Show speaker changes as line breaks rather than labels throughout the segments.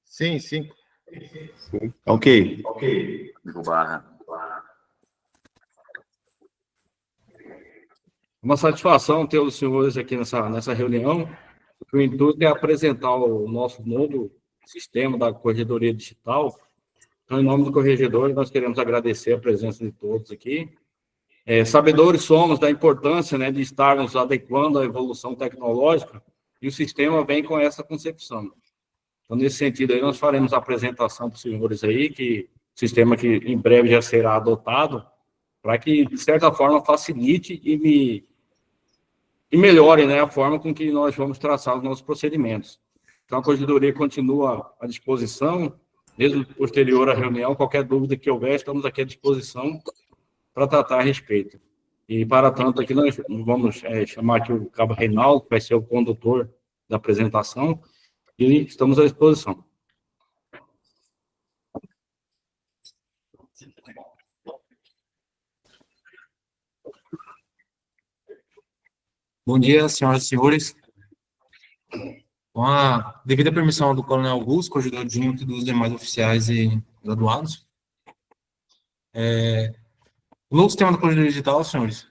Sim, sim.
Ok.
Uma satisfação ter os senhores aqui nessa reunião. O intuito é apresentar o nosso novo sistema da Corregedoria Digital. Então, em nome do Corregedor, nós queremos agradecer a presença de todos aqui. Sabedores somos da importância, né, de estarmos adequando à evolução tecnológica, e o sistema vem com essa concepção. Então, nesse sentido, aí, nós faremos a apresentação para os senhores aí, que sistema que em breve já será adotado, para que, de certa forma, facilite e melhore, né, a forma com que nós vamos traçar os nossos procedimentos. Então, a Corregedoria continua à disposição, mesmo posterior à reunião, qualquer dúvida que houver, estamos aqui à disposição para tratar a respeito. E, para tanto, aqui nós vamos chamar aqui o cabo Reinaldo, que vai ser o condutor da apresentação, e estamos à disposição.
Bom dia, senhoras e senhores. Com a devida permissão do Coronel Augusto, corregedor junto dos demais oficiais e graduados, o novo sistema da Corregedoria Digital, senhores,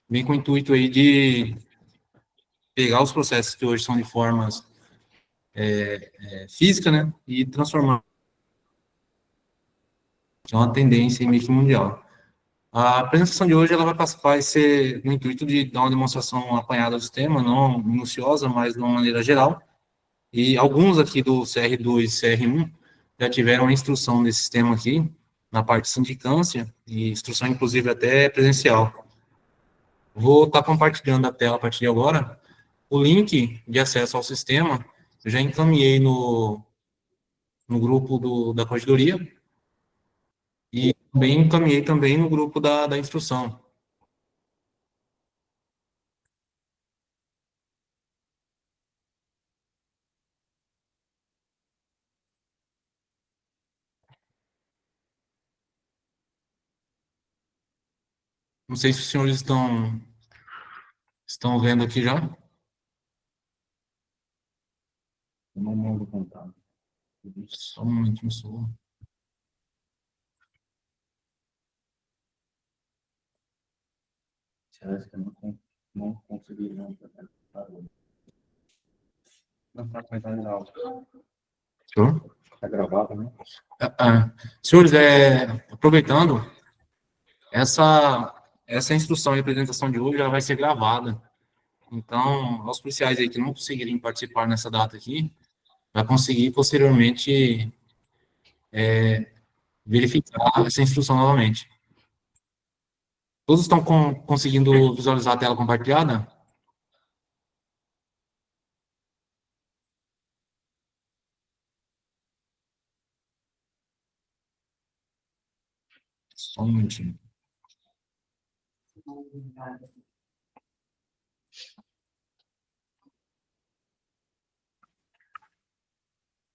vem com o intuito aí de pegar os processos que hoje são de formas física, né, e transformar, que é uma tendência meio que mundial. A apresentação de hoje ela vai ser no intuito de dar uma demonstração apanhada do sistema, não minuciosa, mas de uma maneira geral. E alguns aqui do CR2 e CR1 já tiveram a instrução desse sistema aqui, na parte de sindicância, e instrução inclusive até presencial. Vou estar compartilhando a tela a partir de agora. O link de acesso ao sistema eu já encaminhei no grupo da corregedoria, e também encaminhei também no grupo da instrução. Não sei se os senhores estão vendo aqui já.
Eu não mando contato.
Só um momentinho só.
Acho que eu não consegui não. Não está comentando alto.
Senhor?
Está gravado, né?
Senhores, aproveitando, essa instrução e apresentação de hoje já vai ser gravada. Então, aos policiais aí que não conseguirem participar nessa data aqui, vai conseguir posteriormente verificar essa instrução novamente. Todos estão conseguindo visualizar a tela compartilhada? Só um minutinho.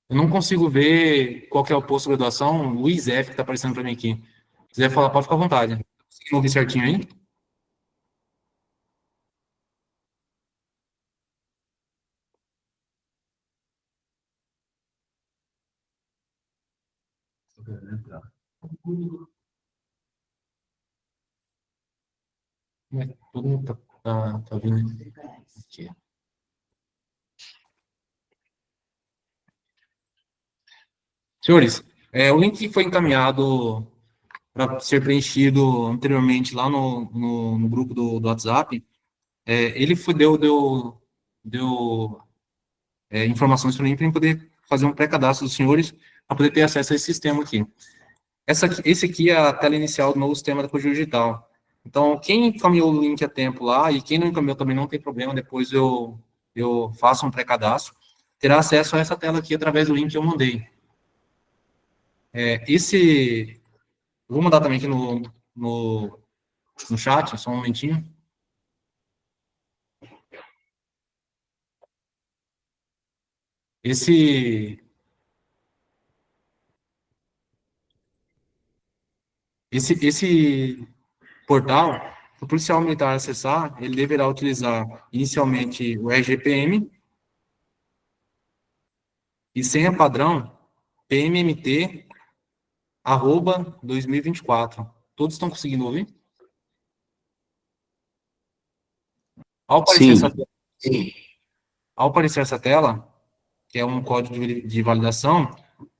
Eu não consigo ver qual que é o posto de graduação, Luiz F, que está aparecendo para mim aqui. Se quiser falar, pode ficar à vontade. Conseguindo ouvir certinho aí? Todo mundo tá vindo aqui. Senhores, o link foi encaminhado para ser preenchido anteriormente lá no grupo do WhatsApp. Ele deu informações para mim para poder fazer um pré-cadastro dos senhores para poder ter acesso a esse sistema aqui. Esse aqui é a tela inicial do novo sistema da Corregedoria Digital. Então, quem encaminhou o link a tempo lá, e quem não encaminhou também não tem problema, depois eu faço um pré-cadastro, terá acesso a essa tela aqui através do link que eu mandei. Vou mandar também aqui no chat, só um momentinho. Esse portal, o policial militar acessar, ele deverá utilizar inicialmente o RGPM e senha padrão PMMT@2024. Todos estão conseguindo ouvir? Ao aparecer,
Sim.
ao aparecer essa tela, que é um código de validação,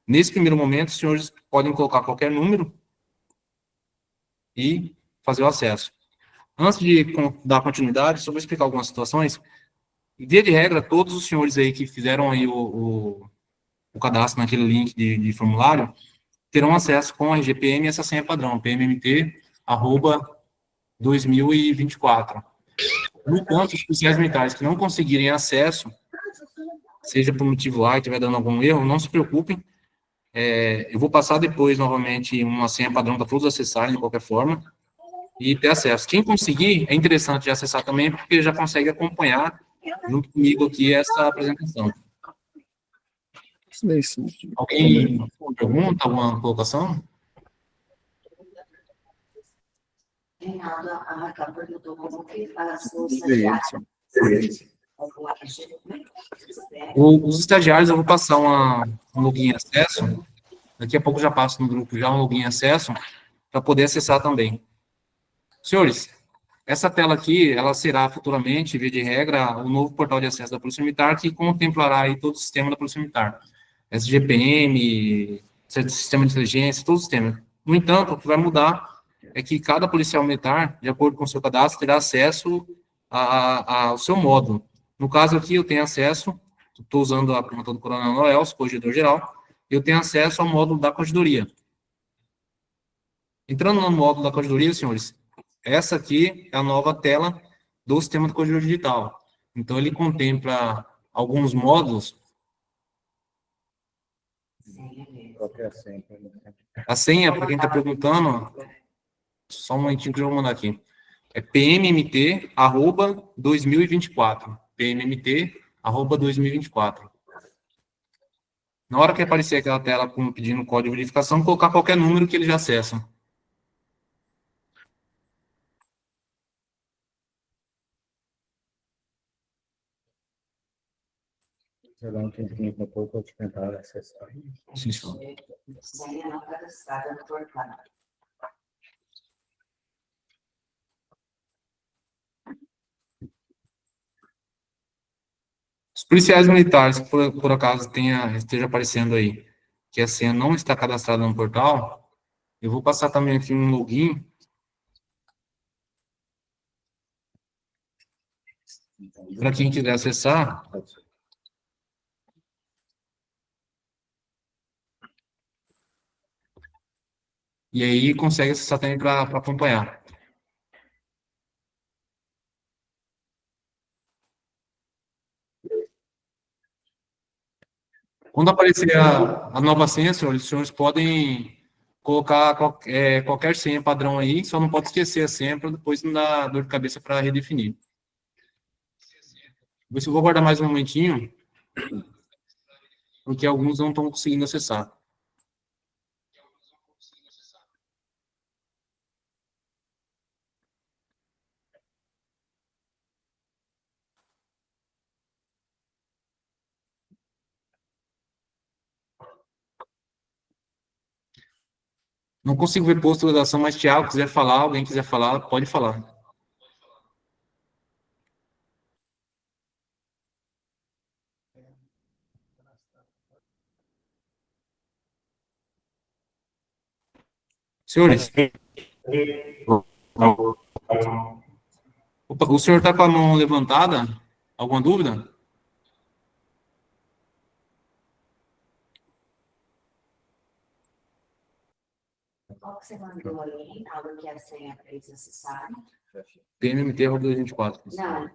nesse primeiro momento, os senhores podem colocar qualquer número e fazer o acesso. Antes de dar continuidade, só vou explicar algumas situações. Via de regra, todos os senhores aí que fizeram aí o cadastro naquele link de formulário terão acesso com a RGPM e essa senha padrão, PMMT@2024. No entanto, os policiais militares que não conseguirem acesso, seja por motivo lá e estiver dando algum erro, não se preocupem. Eu vou passar depois, novamente, uma senha padrão para todos acessarem de qualquer forma e ter acesso. Quem conseguir, é interessante de acessar também, porque já consegue acompanhar junto comigo aqui essa apresentação. Alguém pergunta, alguma colocação?
Reinaldo, a Raquel perguntou como que faz o
Os estagiários, eu vou passar um login e acesso. Daqui a pouco já passo no grupo já um login e acesso para poder acessar também. Senhores, essa tela aqui, ela será futuramente, via de regra, o novo portal de acesso da Polícia Militar, que contemplará aí todo o sistema da Polícia Militar. SGPM, sistema de inteligência, todo o sistema. No entanto, o que vai mudar é que cada policial militar, de acordo com o seu cadastro, terá acesso ao seu módulo. No caso aqui, eu tenho acesso, estou usando a pergunta do Coronel Noel, corregedor geral, eu tenho acesso ao módulo da Corregedoria. Entrando no módulo da Corregedoria, senhores, essa aqui é a nova tela do sistema do Corregedor Digital. Então, ele contempla alguns módulos. A senha, para quem está perguntando, só um momentinho que eu vou mandar aqui. É PMMT@2024. PMMT@2024. Na hora que aparecer aquela tela pedindo código de verificação, colocar qualquer número que ele já acessa.
Vou dar um tempinho para pouco te tentar acessar.
Sim, senhor.
Senha não cadastrada no portal.
Os policiais militares, que por acaso esteja aparecendo aí, que a senha não está cadastrada no portal, eu vou passar também aqui um login. Para quem quiser acessar. E aí consegue acessar também para acompanhar. Quando aparecer a nova senha, senhores, os senhores podem colocar qualquer senha padrão aí, só não pode esquecer a senha para depois não dar dor de cabeça para redefinir. Vou ver se eu vou guardar mais um momentinho, porque alguns não estão conseguindo acessar. Não consigo ver posto de redação, mas Thiago, quiser falar, alguém quiser falar, pode falar. Senhores. Opa, o senhor está com a mão levantada? Alguma dúvida?
Qual que você mandou aí, Reinaldo, que é a senha para eles acessarem?
PMMT@2024.
Não.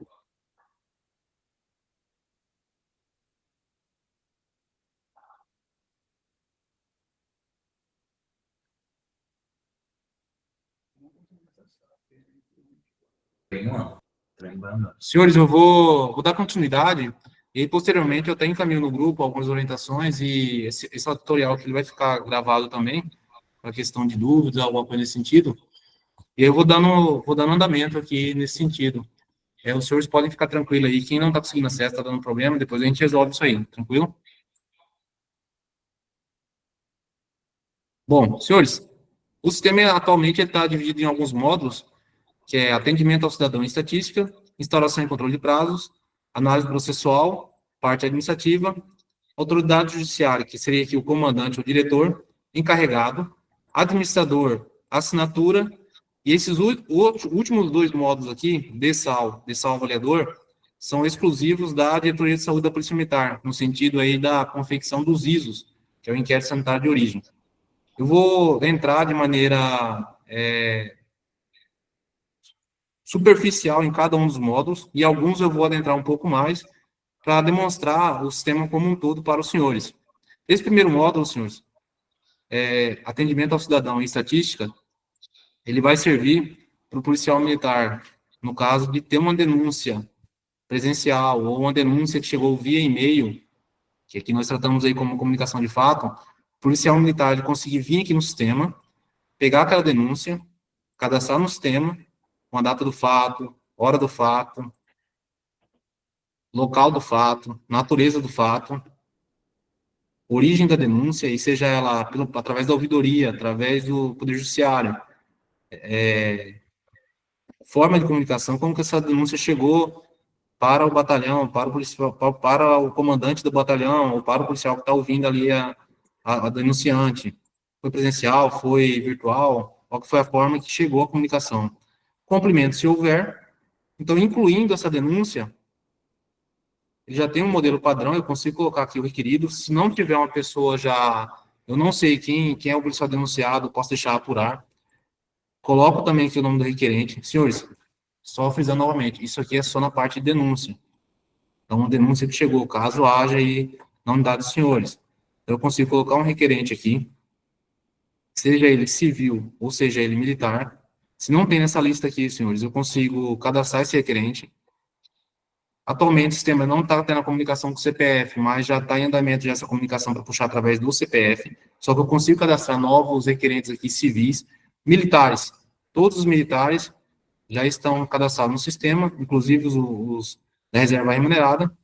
Senhores, eu vou dar continuidade e aí, posteriormente eu até encaminho no grupo algumas orientações e esse tutorial que ele vai ficar gravado também, para questão de dúvidas, alguma coisa nesse sentido. E eu vou dando andamento aqui nesse sentido. Os senhores podem ficar tranquilos aí. Quem não está conseguindo acesso, está dando problema, depois a gente resolve isso aí, tranquilo? Bom, senhores, o sistema atualmente está dividido em alguns módulos, que é atendimento ao cidadão em estatística, instauração e controle de prazos, análise processual, parte administrativa, autoridade judiciária, que seria aqui o comandante ou diretor, encarregado, administrador, assinatura, e esses últimos dois módulos aqui, DSAL avaliador, são exclusivos da Diretoria de Saúde da Polícia Militar, no sentido aí da confecção dos ISOs, que é o Inquérito Sanitário de Origem. Eu vou entrar de maneira superficial em cada um dos módulos, e alguns eu vou adentrar um pouco mais, para demonstrar o sistema como um todo para os senhores. Esse primeiro módulo, senhores, atendimento ao cidadão em estatística, ele vai servir para o policial militar, no caso de ter uma denúncia presencial, ou uma denúncia que chegou via e-mail, que aqui nós tratamos aí como comunicação de fato, o policial militar ele conseguir vir aqui no sistema, pegar aquela denúncia, cadastrar no sistema, com a data do fato, hora do fato, local do fato, natureza do fato, origem da denúncia, e seja ela através da ouvidoria, através do Poder Judiciário, forma de comunicação, como que essa denúncia chegou para o batalhão, para o policial, para o comandante do batalhão, ou para o policial que está ouvindo ali a denunciante. Foi presencial, foi virtual, qual que foi a forma que chegou a comunicação. Complemento, se houver. Então, incluindo essa denúncia, ele já tem um modelo padrão, eu consigo colocar aqui o requerido. Se não tiver uma pessoa eu não sei quem é o policial denunciado, posso deixar apurar. Coloco também aqui o nome do requerente. Senhores, só frisando novamente, isso aqui é só na parte de denúncia. Então, uma denúncia que chegou, caso haja aí na unidade dos senhores. Então, eu consigo colocar um requerente aqui, seja ele civil ou seja ele militar. Se não tem nessa lista aqui, senhores, eu consigo cadastrar esse requerente. Atualmente, o sistema não está tendo a comunicação com o CPF, mas já está em andamento já essa comunicação para puxar através do CPF. Só que eu consigo cadastrar novos requerentes aqui civis, militares. Todos os militares já estão cadastrados no sistema, inclusive os da reserva remunerada.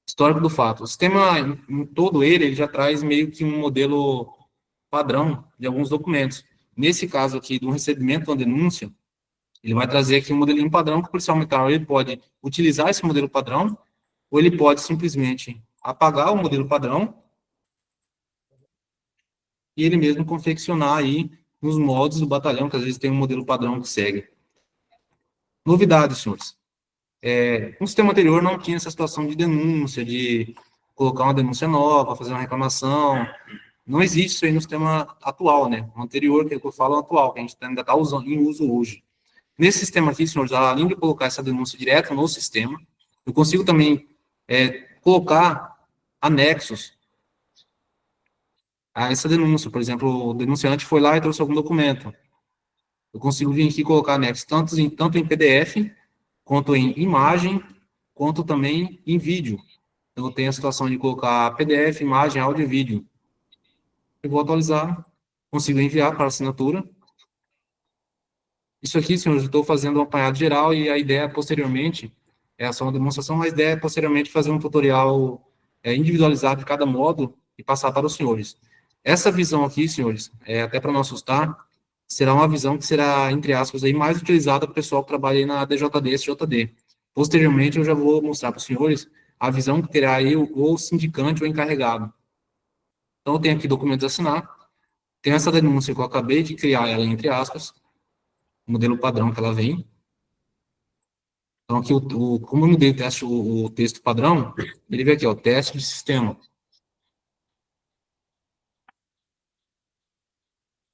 Histórico do fato. O sistema, em todo ele já traz meio que um modelo padrão de alguns documentos. Nesse caso aqui, do recebimento de uma denúncia, ele vai trazer aqui um modelinho padrão que o policial militar ele pode utilizar esse modelo padrão, ou ele pode simplesmente apagar o modelo padrão e ele mesmo confeccionar aí nos moldes do batalhão, que às vezes tem um modelo padrão que segue. Novidades, senhores. No sistema anterior não tinha essa situação de denúncia, de colocar uma denúncia nova, fazer uma reclamação. Não existe isso aí no sistema atual, né? O anterior, que eu falo, é o atual, que a gente ainda está em uso hoje. Nesse sistema aqui, senhores, além de colocar essa denúncia direta no sistema, eu consigo também colocar anexos a essa denúncia. Por exemplo, o denunciante foi lá e trouxe algum documento. Eu consigo vir aqui e colocar anexos tanto em PDF, quanto em imagem, quanto também em vídeo. Então, eu tenho a situação de colocar PDF, imagem, áudio e vídeo. Eu vou atualizar, consigo enviar para assinatura. Isso aqui, senhores, eu estou fazendo um apanhado geral e a ideia, posteriormente, é só uma demonstração, mas a ideia é, posteriormente, fazer um tutorial individualizado de cada módulo e passar para os senhores. Essa visão aqui, senhores, até para não assustar, será uma visão que será, entre aspas, aí, mais utilizada para o pessoal que trabalha aí na DJD, SJD. Posteriormente, eu já vou mostrar para os senhores a visão que terá aí o sindicante ou encarregado. Então, eu tenho aqui documentos a assinar, tem essa denúncia que eu acabei de criar ela, entre aspas, o modelo padrão que ela vem. Então, aqui, como eu mudei o texto padrão, ele vem aqui, ó, teste de sistema.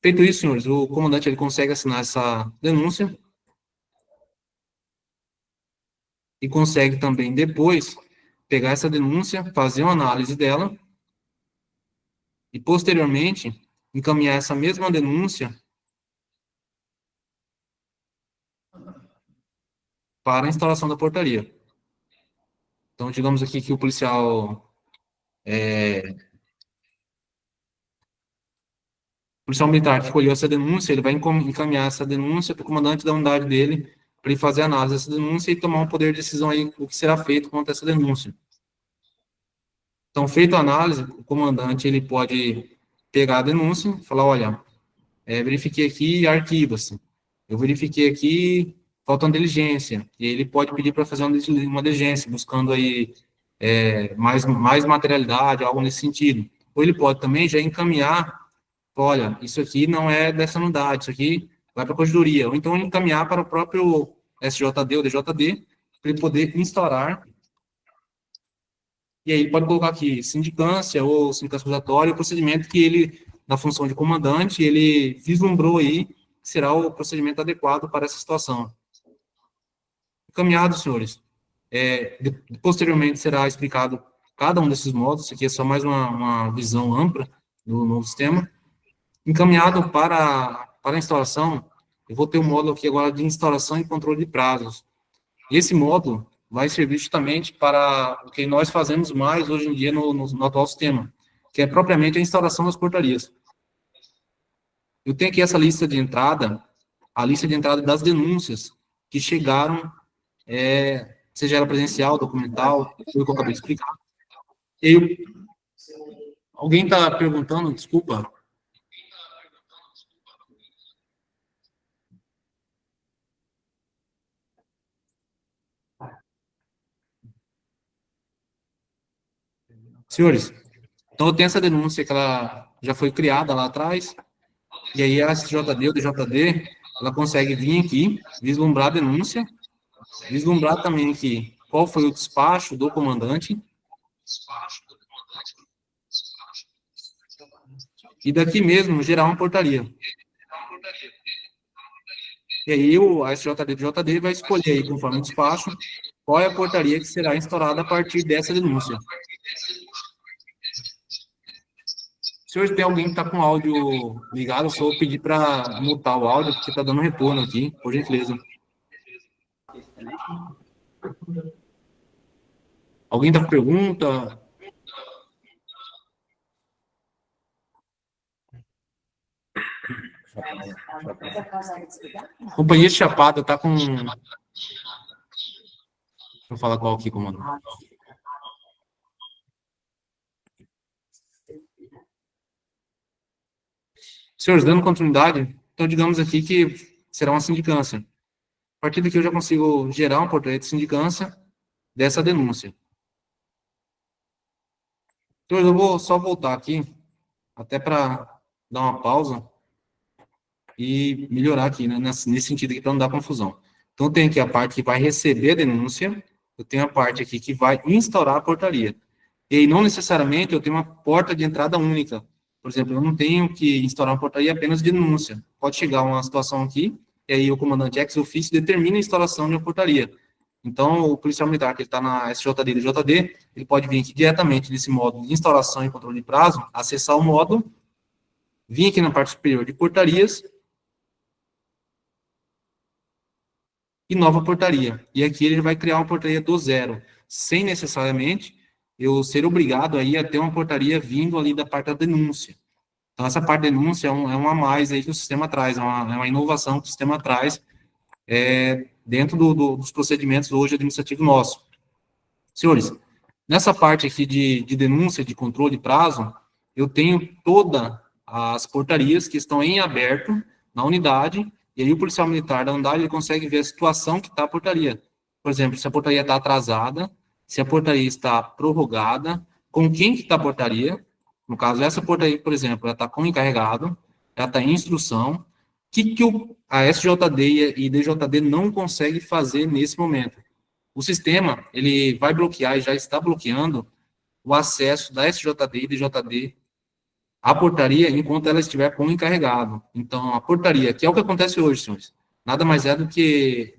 Feito isso, senhores, o comandante ele consegue assinar essa denúncia e consegue também, depois, pegar essa denúncia, fazer uma análise dela e, posteriormente, encaminhar essa mesma denúncia para a instalação da portaria. Então, digamos aqui que o policial militar que escolheu essa denúncia, ele vai encaminhar essa denúncia para o comandante da unidade dele, para ele fazer a análise dessa denúncia e tomar um poder de decisão aí, o que será feito contra essa denúncia. Então, feita a análise, o comandante ele pode pegar a denúncia e falar, olha, verifiquei aqui e arquiva-se. Eu verifiquei aqui, falta uma diligência. E ele pode pedir para fazer uma diligência, buscando aí mais materialidade, algo nesse sentido. Ou ele pode também já encaminhar, olha, isso aqui não é dessa unidade, isso aqui vai para a corregedoria. Ou então encaminhar para o próprio SJD ou DJD, para ele poder instaurar. E aí ele pode colocar aqui sindicância ou sindicância acusatória, o procedimento que ele, na função de comandante, ele vislumbrou aí, que será o procedimento adequado para essa situação. Encaminhado, senhores. Posteriormente será explicado cada um desses modos, isso aqui é só mais uma visão ampla do novo sistema. Encaminhado para a instalação, eu vou ter um módulo aqui agora de instalação e controle de prazos. E esse módulo vai servir justamente para o que nós fazemos mais hoje em dia no atual sistema, que é propriamente a instalação das portarias. Eu tenho aqui essa lista de entrada, a lista de entrada das denúncias que chegaram, seja ela presencial, documental, foi o que eu acabei de explicar. Alguém está perguntando, desculpa? Senhores, então eu tenho essa denúncia que ela já foi criada lá atrás, e aí a SJD ou DJD, ela consegue vir aqui, vislumbrar a denúncia, vislumbrar também aqui qual foi o despacho do comandante, e daqui mesmo gerar uma portaria. E aí a SJD e DJD vai escolher aí, conforme o despacho, qual é a portaria que será instaurada a partir dessa denúncia. Senhores, tem alguém que está com o áudio ligado, eu só vou pedir para mutar o áudio, porque está dando retorno aqui, por gentileza. Alguém está com pergunta?
Você consegue explicar?
Companhia Chapada está com... Deixa eu falar qual aqui, comando. Senhores, dando continuidade, então digamos aqui que será uma sindicância. A partir daqui eu já consigo gerar uma portaria de sindicância dessa denúncia. Então eu vou só voltar aqui, até para dar uma pausa e melhorar aqui, né, nesse sentido aqui, para não dar confusão. Então eu tenho aqui a parte que vai receber a denúncia, eu tenho a parte aqui que vai instaurar a portaria. E aí, não necessariamente eu tenho uma porta de entrada única. Por exemplo, eu não tenho que instaurar uma portaria apenas de denúncia. Pode chegar uma situação aqui, e aí o comandante ex officio determina a instalação de uma portaria. Então, o policial militar que está na SJD e DJD, ele pode vir aqui diretamente nesse módulo de instauração e controle de prazo, acessar o módulo, vir aqui na parte superior de portarias, e nova portaria. E aqui ele vai criar uma portaria do zero, sem necessariamente eu ser obrigado aí a ter uma portaria vindo ali da parte da denúncia. Então, essa parte da denúncia é uma a mais aí que o sistema traz, é uma inovação que o sistema traz dentro dos procedimentos hoje administrativos nossos. Senhores, nessa parte aqui de denúncia, de controle de prazo, eu tenho todas as portarias que estão em aberto na unidade, e aí o policial militar da unidade ele consegue ver a situação que está a portaria. Por exemplo, se a portaria está atrasada, se a portaria está prorrogada, com quem que está a portaria. No caso, essa portaria, por exemplo, ela está com encarregado, ela está em instrução. O que a SJD e DJD não consegue fazer nesse momento? O sistema, ele vai bloquear e já está bloqueando o acesso da SJD e DJD à portaria enquanto ela estiver com encarregado. Então, a portaria, que é o que acontece hoje, senhores, nada mais é do que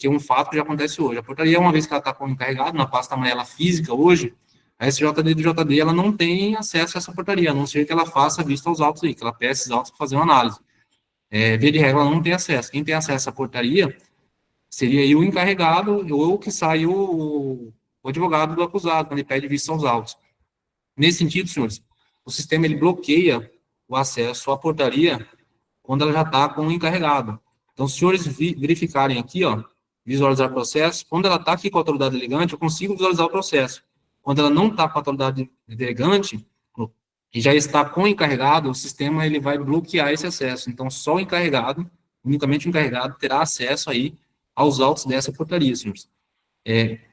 um fato que já acontece hoje. A portaria, uma vez que ela está com encarregado, na pasta amarela física hoje, a SJD e DJD, ela não tem acesso a essa portaria, a não ser que ela faça vista aos autos aí, que ela peça esses autos para fazer uma análise. Via de regra, ela não tem acesso. Quem tem acesso à portaria seria aí o encarregado ou que sai o advogado do acusado, quando ele pede vista aos autos. Nesse sentido, senhores, o sistema ele bloqueia o acesso à portaria quando ela já está com o encarregado. Então, se os senhores verificarem aqui, ó, visualizar o processo, quando ela está aqui com a autoridade delegante, eu consigo visualizar o processo. Quando ela não está com a autoridade delegante, que já está com o encarregado, o sistema ele vai bloquear esse acesso. Então, só o encarregado, unicamente o encarregado, terá acesso aí aos autos dessa portaria, senhores.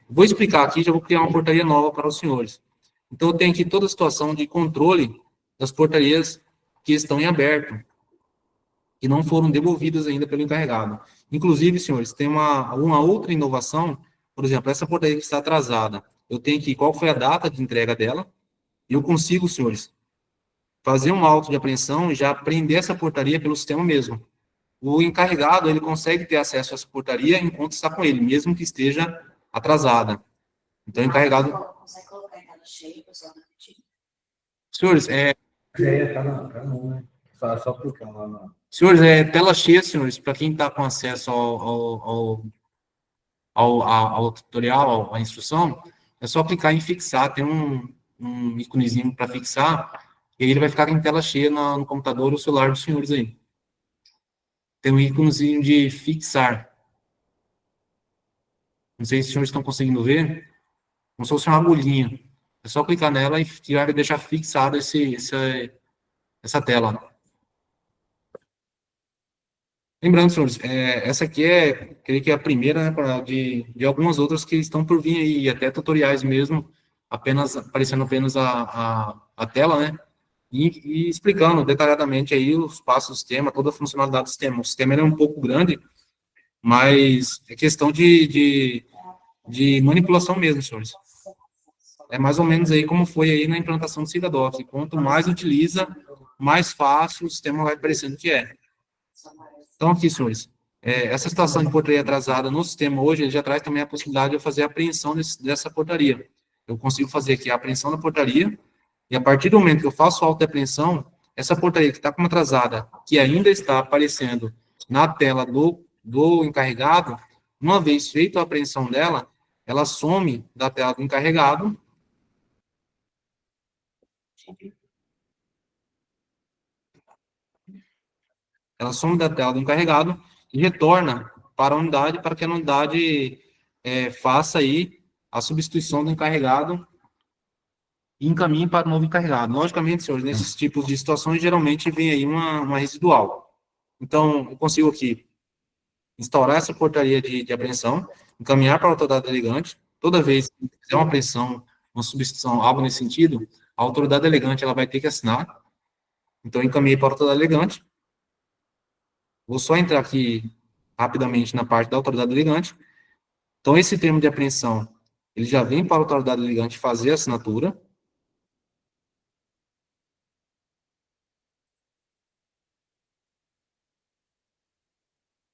Vou explicar aqui, já vou criar uma portaria nova para os senhores. Então, eu tenho aqui toda a situação de controle das portarias que estão em aberto, que não foram devolvidas ainda pelo encarregado. Inclusive, senhores, tem uma outra inovação, por exemplo, essa portaria que está atrasada, eu tenho aqui qual foi a data de entrega dela, e eu consigo, senhores, fazer um auto de apreensão e já apreender essa portaria pelo sistema mesmo. O encarregado, ele consegue ter acesso a essa portaria enquanto está com ele, mesmo que esteja atrasada. Então, o encarregado...
Consegue colocar em tela cheia, pessoal, rapidinho?
Senhores,
Só clicar lá na...
senhores, tela cheia, senhores, para quem está com acesso ao tutorial, à instrução, é só clicar em fixar, tem um íconezinho para fixar, e aí ele vai ficar em tela cheia no computador ou celular dos senhores aí. Tem um íconezinho de fixar. Não sei se os senhores estão conseguindo ver, como se fosse uma agulhinha. É só clicar nela e vai deixar fixado essa tela. Lembrando, senhores, essa aqui creio que é a primeira, né, de algumas outras que estão por vir aí, até tutoriais mesmo, aparecendo apenas a tela, né, e explicando detalhadamente aí os passos do sistema, toda a funcionalidade do sistema. O sistema ele é um pouco grande, mas é questão de manipulação mesmo, senhores. É mais ou menos aí como foi aí na implantação do Cigadoc. Quanto mais utiliza, mais fácil o sistema vai parecendo que é. Então, aqui, senhores, essa situação de portaria atrasada no sistema hoje, ele já traz também a possibilidade de eu fazer a apreensão dessa portaria. Eu consigo fazer aqui a apreensão da portaria, e a partir do momento que eu faço a auto de apreensão, essa portaria que está como atrasada, que ainda está aparecendo na tela do encarregado, uma vez feita a apreensão dela, ela some da tela do encarregado. Ela some da tela do encarregado e retorna para a unidade, para que a unidade faça aí a substituição do encarregado e encaminhe para o novo encarregado. Logicamente, senhores, nesses tipos de situações, geralmente vem aí uma residual. Então, eu consigo aqui instaurar essa portaria de apreensão, encaminhar para a autoridade delegante. Toda vez que fizer uma apreensão, uma substituição, algo nesse sentido, a autoridade delegante ela vai ter que assinar. Então, eu encaminhei para a autoridade delegante. Vou só entrar aqui rapidamente na parte da autoridade delegante. Então, esse termo de apreensão, ele já vem para a autoridade delegante fazer a assinatura.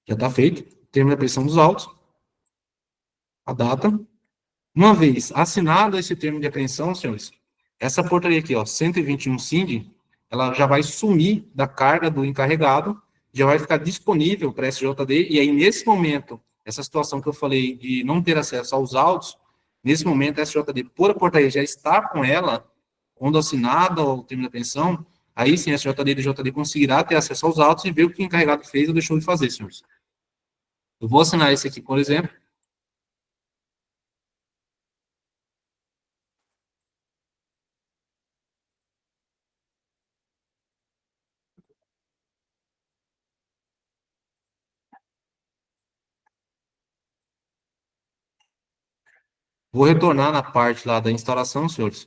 Já está feito. Termo de apreensão dos autos. A data. Uma vez assinado esse termo de apreensão, senhores, essa portaria aqui, ó, 121 SIND, ela já vai sumir da carga do encarregado, já vai ficar disponível para a SJD, e aí, nesse momento, essa situação que eu falei de não ter acesso aos autos, nesse momento, a SJD, por a portaria já estar com ela, quando assinada o termo de apreensão, aí sim a SJD e a DJD conseguirá ter acesso aos autos e ver o que o encarregado fez ou deixou de fazer, senhores. Eu vou assinar esse aqui, por exemplo. Vou retornar na parte lá da instalação, senhores.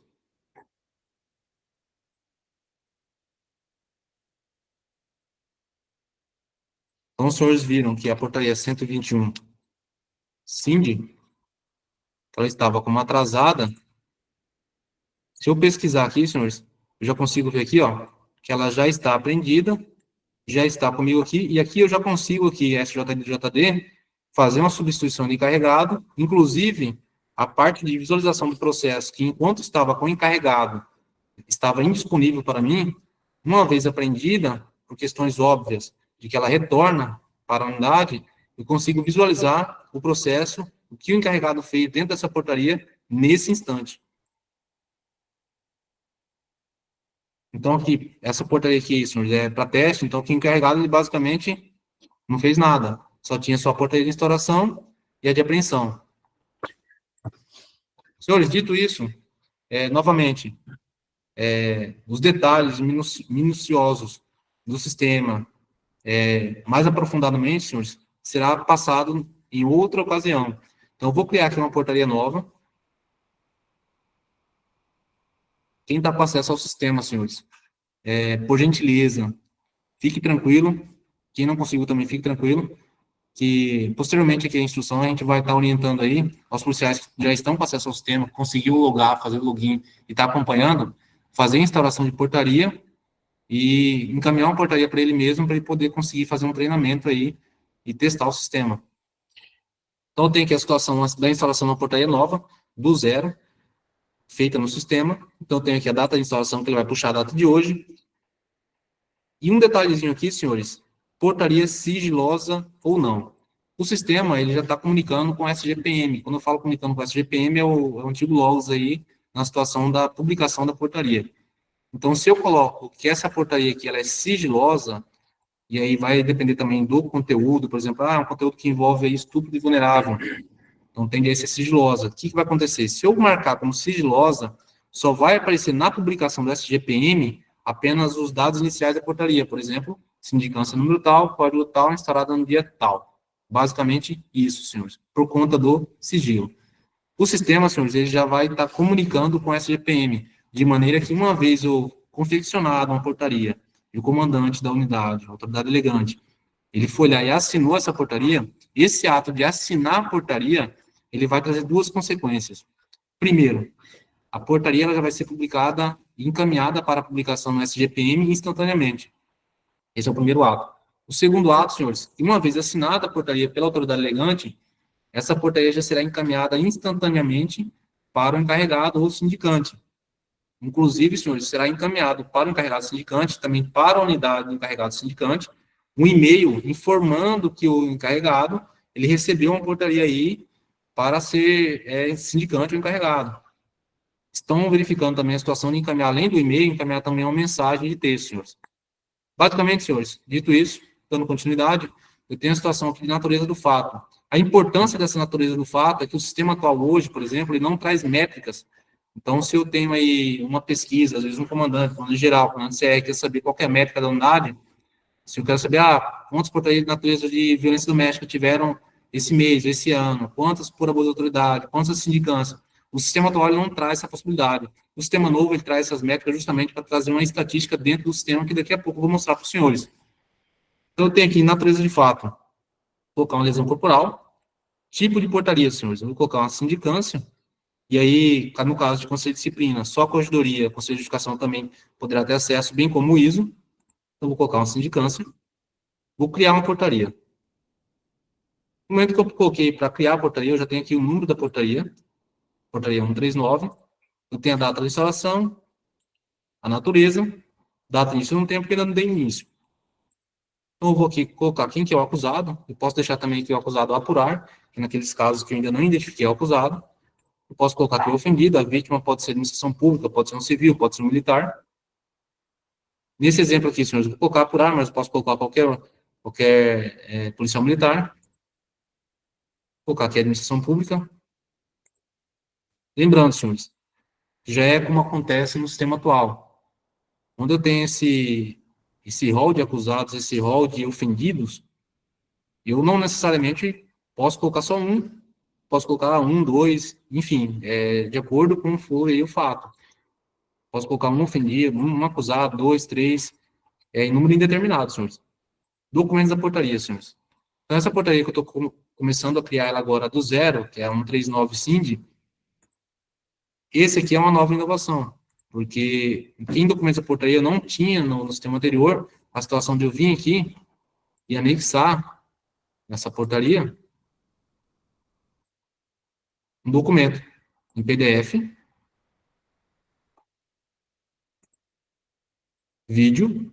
Então, os senhores viram que a portaria 121 SIND, ela estava como atrasada. Se eu pesquisar aqui, senhores, eu já consigo ver aqui, ó, que ela já está apreendida, já está comigo aqui, e aqui eu já consigo aqui, SJD e JD, fazer uma substituição de encarregado, inclusive a parte de visualização do processo, que enquanto estava com o encarregado, estava indisponível para mim, uma vez apreendida, por questões óbvias, de que ela retorna para a unidade, eu consigo visualizar o processo, o que o encarregado fez dentro dessa portaria, nesse instante. Então, aqui, essa portaria aqui, senhores, é para teste, então, que o encarregado, ele basicamente não fez nada. Só tinha só a portaria de instauração e a de apreensão. Senhores, dito isso, novamente, os detalhes minuciosos do sistema, mais aprofundadamente, senhores, será passado em outra ocasião. Então, eu vou criar aqui uma portaria nova. Quem está com acesso ao sistema, senhores, por gentileza, fique tranquilo. Quem não conseguiu também, fique tranquilo, que posteriormente aqui a instrução a gente vai estar orientando aí aos policiais que já estão com acesso ao sistema, conseguiu logar, fazer o login e está acompanhando, fazer a instalação de portaria e encaminhar uma portaria para ele mesmo, para ele poder conseguir fazer um treinamento aí e testar o sistema. Então, tem aqui a situação da instalação de uma portaria nova, do zero, feita no sistema. Então, tem aqui a data de instalação, que ele vai puxar a data de hoje. E um detalhezinho aqui, senhores, portaria sigilosa ou não. O sistema, ele já está comunicando com o SGPM. Quando eu falo comunicando com o SGPM, é o antigo LOGS aí, na situação da publicação da portaria. Então, se eu coloco que essa portaria aqui, ela é sigilosa, e aí vai depender também do conteúdo, por exemplo, um conteúdo que envolve aí estupro e vulnerável, então tende a ser sigilosa. O que vai acontecer? Se eu marcar como sigilosa, só vai aparecer na publicação do SGPM apenas os dados iniciais da portaria, por exemplo, sindicância número tal, código tal, instalada no dia tal. Basicamente isso, senhores, por conta do sigilo. O sistema, senhores, ele já vai estar comunicando com o SGPM, de maneira que uma vez eu confeccionado uma portaria, e o comandante da unidade, a autoridade delegante, ele foi lá e assinou essa portaria, esse ato de assinar a portaria, ele vai trazer duas consequências. Primeiro, a portaria ela já vai ser publicada e encaminhada para a publicação no SGPM instantaneamente. Esse é o primeiro ato. O segundo ato, senhores, uma vez assinada a portaria pela autoridade delegante, essa portaria já será encaminhada instantaneamente para o encarregado ou sindicante. Inclusive, senhores, será encaminhado para o encarregado sindicante, também para a unidade do encarregado sindicante, um e-mail informando que o encarregado, ele recebeu uma portaria aí para ser sindicante ou encarregado. Estão verificando também a situação de encaminhar, além do e-mail, encaminhar também uma mensagem de texto, senhores. Basicamente, senhores, dito isso, dando continuidade, eu tenho a situação aqui de natureza do fato. A importância dessa natureza do fato é que o sistema atual hoje, por exemplo, ele não traz métricas. Então, se eu tenho aí uma pesquisa, às vezes um comandante geral, comandante CR, quer saber qual que é a métrica da unidade, se eu quero saber, quantas portarias de natureza de violência doméstica tiveram esse mês, esse ano, quantas por abuso de autoridade, quantas sindicâncias, o sistema atual ele não traz essa possibilidade. O sistema novo, ele traz essas métricas justamente para trazer uma estatística dentro do sistema que daqui a pouco eu vou mostrar para os senhores. Então, eu tenho aqui natureza de fato, vou colocar uma lesão corporal, tipo de portaria, senhores, eu vou colocar uma sindicância, e aí, no caso de conselho de disciplina, só a corregedoria, conselho de justificação também poderá ter acesso, bem como o ISO. Então, vou colocar uma sindicância, vou criar uma portaria. No momento que eu coloquei para criar a portaria, eu já tenho aqui o número da portaria 139, eu tenho a data de instalação, a natureza, data de início eu não tenho porque ainda não dei início. Então, eu vou aqui colocar quem que é o acusado, eu posso deixar também aqui o acusado a apurar, que naqueles casos que eu ainda não identifiquei o acusado. Eu posso colocar aqui o ofendido, a vítima pode ser administração pública, pode ser um civil, pode ser um militar. Nesse exemplo aqui, senhores, eu vou colocar apurar, mas eu posso colocar qualquer policial militar. Vou colocar aqui a administração pública. Lembrando, senhores, já é como acontece no sistema atual. Quando eu tenho esse rol de acusados, esse rol de ofendidos, eu não necessariamente posso colocar só um, posso colocar um, dois, enfim, de acordo com for aí o fato. Posso colocar um ofendido, um acusado, dois, três, em número indeterminado, senhores. Documentos da portaria, senhores. Então, essa portaria que eu estou começando a criar ela agora do zero, que é a 139 SIND, esse aqui é uma nova inovação, porque em documentos da portaria não tinha no sistema anterior a situação de eu vir aqui e anexar nessa portaria um documento em PDF, vídeo,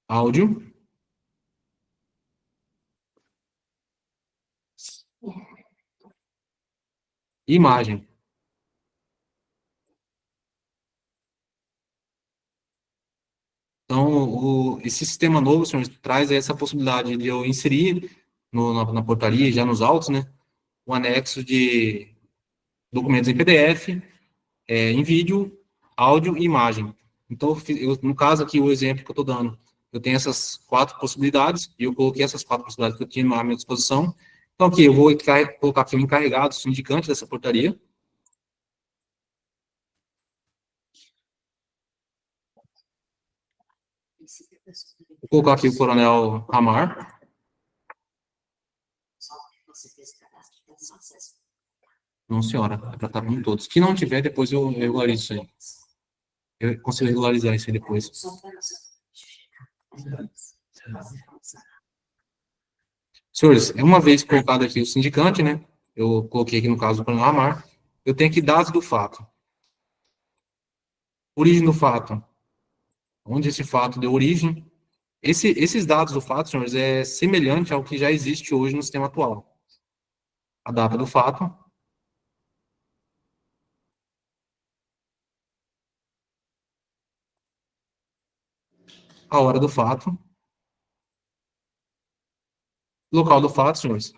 áudio, e imagem. Então, esse sistema novo, senhores, traz essa possibilidade de eu inserir na portaria, já nos autos, né, o anexo de documentos em PDF, em vídeo, áudio e imagem. Então, no caso aqui, o exemplo que eu estou dando, eu tenho essas 4 possibilidades, e eu coloquei essas 4 possibilidades que eu tinha à minha disposição. Então, aqui, eu vou colocar aqui o encarregado, o sindicante dessa portaria. Vou colocar aqui o Coronel Ramar. Não, senhora, é para estar com todos. Se não tiver, depois eu regularizo isso aí. Eu consigo regularizar isso aí depois. Senhores, uma vez colocado aqui o sindicante, né? Eu coloquei aqui no caso do Coronel Ramar. Eu tenho aqui dados do fato. Origem do fato. Onde esse fato deu origem. Esses dados do fato, senhores, é semelhante ao que já existe hoje no sistema atual. A data do fato. A hora do fato. Local do fato, senhores.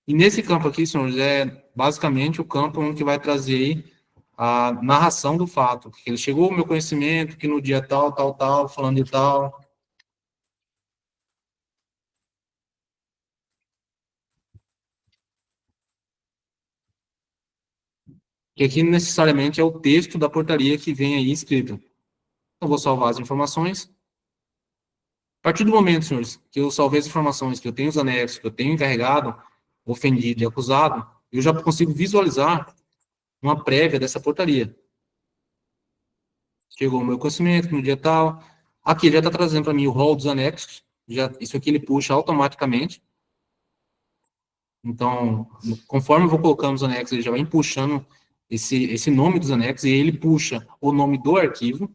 E nesse campo aqui, senhores, é basicamente o campo onde vai trazer aí a narração do fato. Que ele chegou ao meu conhecimento, que no dia tal, tal, tal, falando de tal. Que aqui necessariamente é o texto da portaria que vem aí escrito. Então, vou salvar as informações. A partir do momento, senhores, que eu salvei as informações, que eu tenho os anexos, que eu tenho encarregado, ofendido e acusado, eu já consigo visualizar uma prévia dessa portaria. Chegou o meu conhecimento no dia tal. Aqui ele já está trazendo para mim o rol dos anexos. Isso aqui ele puxa automaticamente. Então, conforme eu vou colocando os anexos, ele já vai puxando esse nome dos anexos, e ele puxa o nome do arquivo.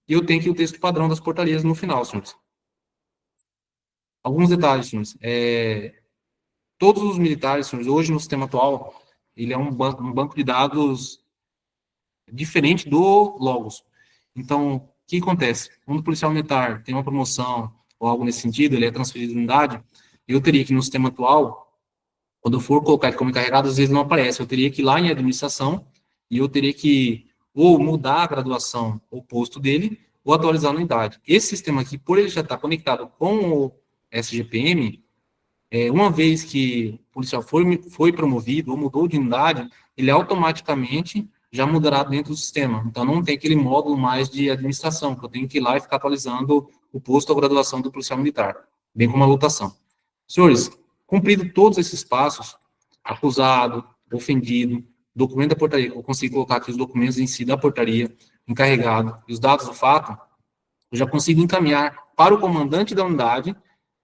E eu tenho aqui o texto padrão das portarias no final, senhores. Alguns detalhes, senhores. Todos os militares, senhores, hoje no sistema atual, ele é um banco de dados diferente do Logos. Então, o que acontece? Quando o policial militar tem uma promoção ou algo nesse sentido, ele é transferido de unidade, eu teria que, no sistema atual, quando eu for colocar ele como encarregado, às vezes não aparece. Eu teria que ir lá em administração e eu teria que ou mudar a graduação ou posto dele, ou atualizar a unidade. Esse sistema aqui, por ele já estar conectado com o SGPM, uma vez que o policial foi promovido ou mudou de unidade, ele automaticamente já mudará dentro do sistema. Então, não tem aquele módulo mais de administração, que eu tenho que ir lá e ficar atualizando o posto ou graduação do policial militar, bem como a lotação. Senhores, cumprido todos esses passos, acusado, ofendido, documento da portaria, eu consigo colocar aqui os documentos em si da portaria, encarregado, e os dados do fato, eu já consigo encaminhar para o comandante da unidade,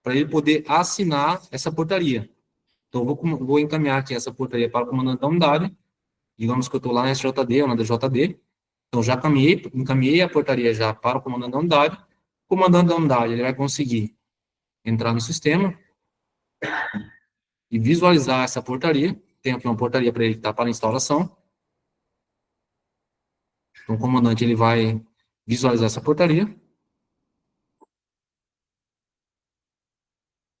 para ele poder assinar essa portaria. Então, eu vou encaminhar aqui essa portaria para o comandante da unidade, digamos que eu estou lá na SJD ou na DJD, então já encaminhei a portaria já para o comandante da unidade, o comandante da unidade ele vai conseguir entrar no sistema e visualizar essa portaria. Tem aqui uma portaria para ele que está para instalação. Então, o comandante ele vai visualizar essa portaria.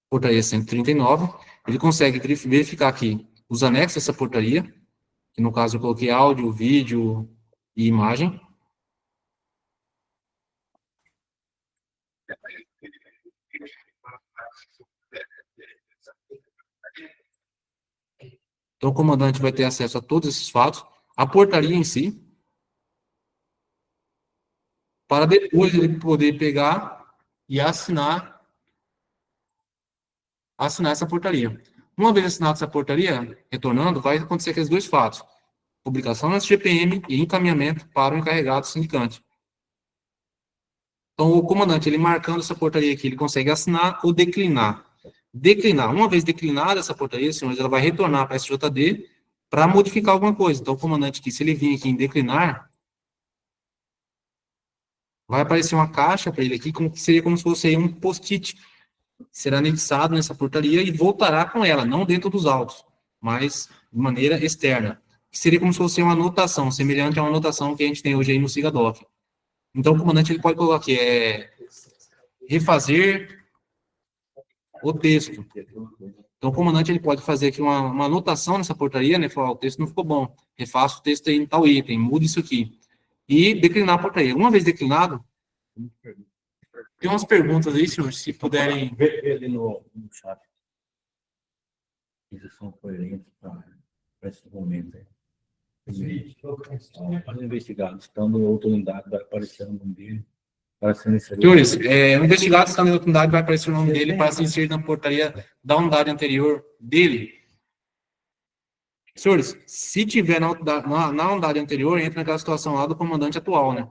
Portaria 139. Ele consegue verificar aqui os anexos dessa portaria, que no caso eu coloquei áudio, vídeo e imagem. Então, o comandante vai ter acesso a todos esses fatos, a portaria em si, para depois ele poder pegar e assinar essa portaria. Uma vez assinada essa portaria, retornando, vai acontecer aqueles dois fatos: publicação no SGPM e encaminhamento para o encarregado sindicante. Então, o comandante, ele marcando essa portaria aqui, ele consegue assinar ou declinar. Uma vez declinada essa portaria, senhores, ela vai retornar para a SJD para modificar alguma coisa. Então, o comandante aqui, se ele vir aqui em declinar, vai aparecer uma caixa para ele aqui, que seria como se fosse aí um post-it. Será anexado nessa portaria e voltará com ela, não dentro dos autos, mas de maneira externa. Que seria como se fosse uma anotação, semelhante a uma anotação que a gente tem hoje aí no SIGADOC. Então, o comandante ele pode colocar aqui, refazer o texto. Então, o comandante ele pode fazer aqui uma anotação nessa portaria, né? Falar, o texto não ficou bom, refaça o texto aí em tal item, mude isso aqui. E declinar a portaria. Uma vez declinado, tem umas perguntas aí, senhores, se puderem...
Vê ali no chat. Eles são coerentes para esse momento aí. Os investigados estão no outra unidade, vai aparecer o nome dele.
Senhores, o investigado está na outra unidade, vai aparecer o nome dele para se inserir na portaria da unidade anterior dele. Senhores, se tiver na unidade anterior, entra naquela situação lá do comandante atual, né?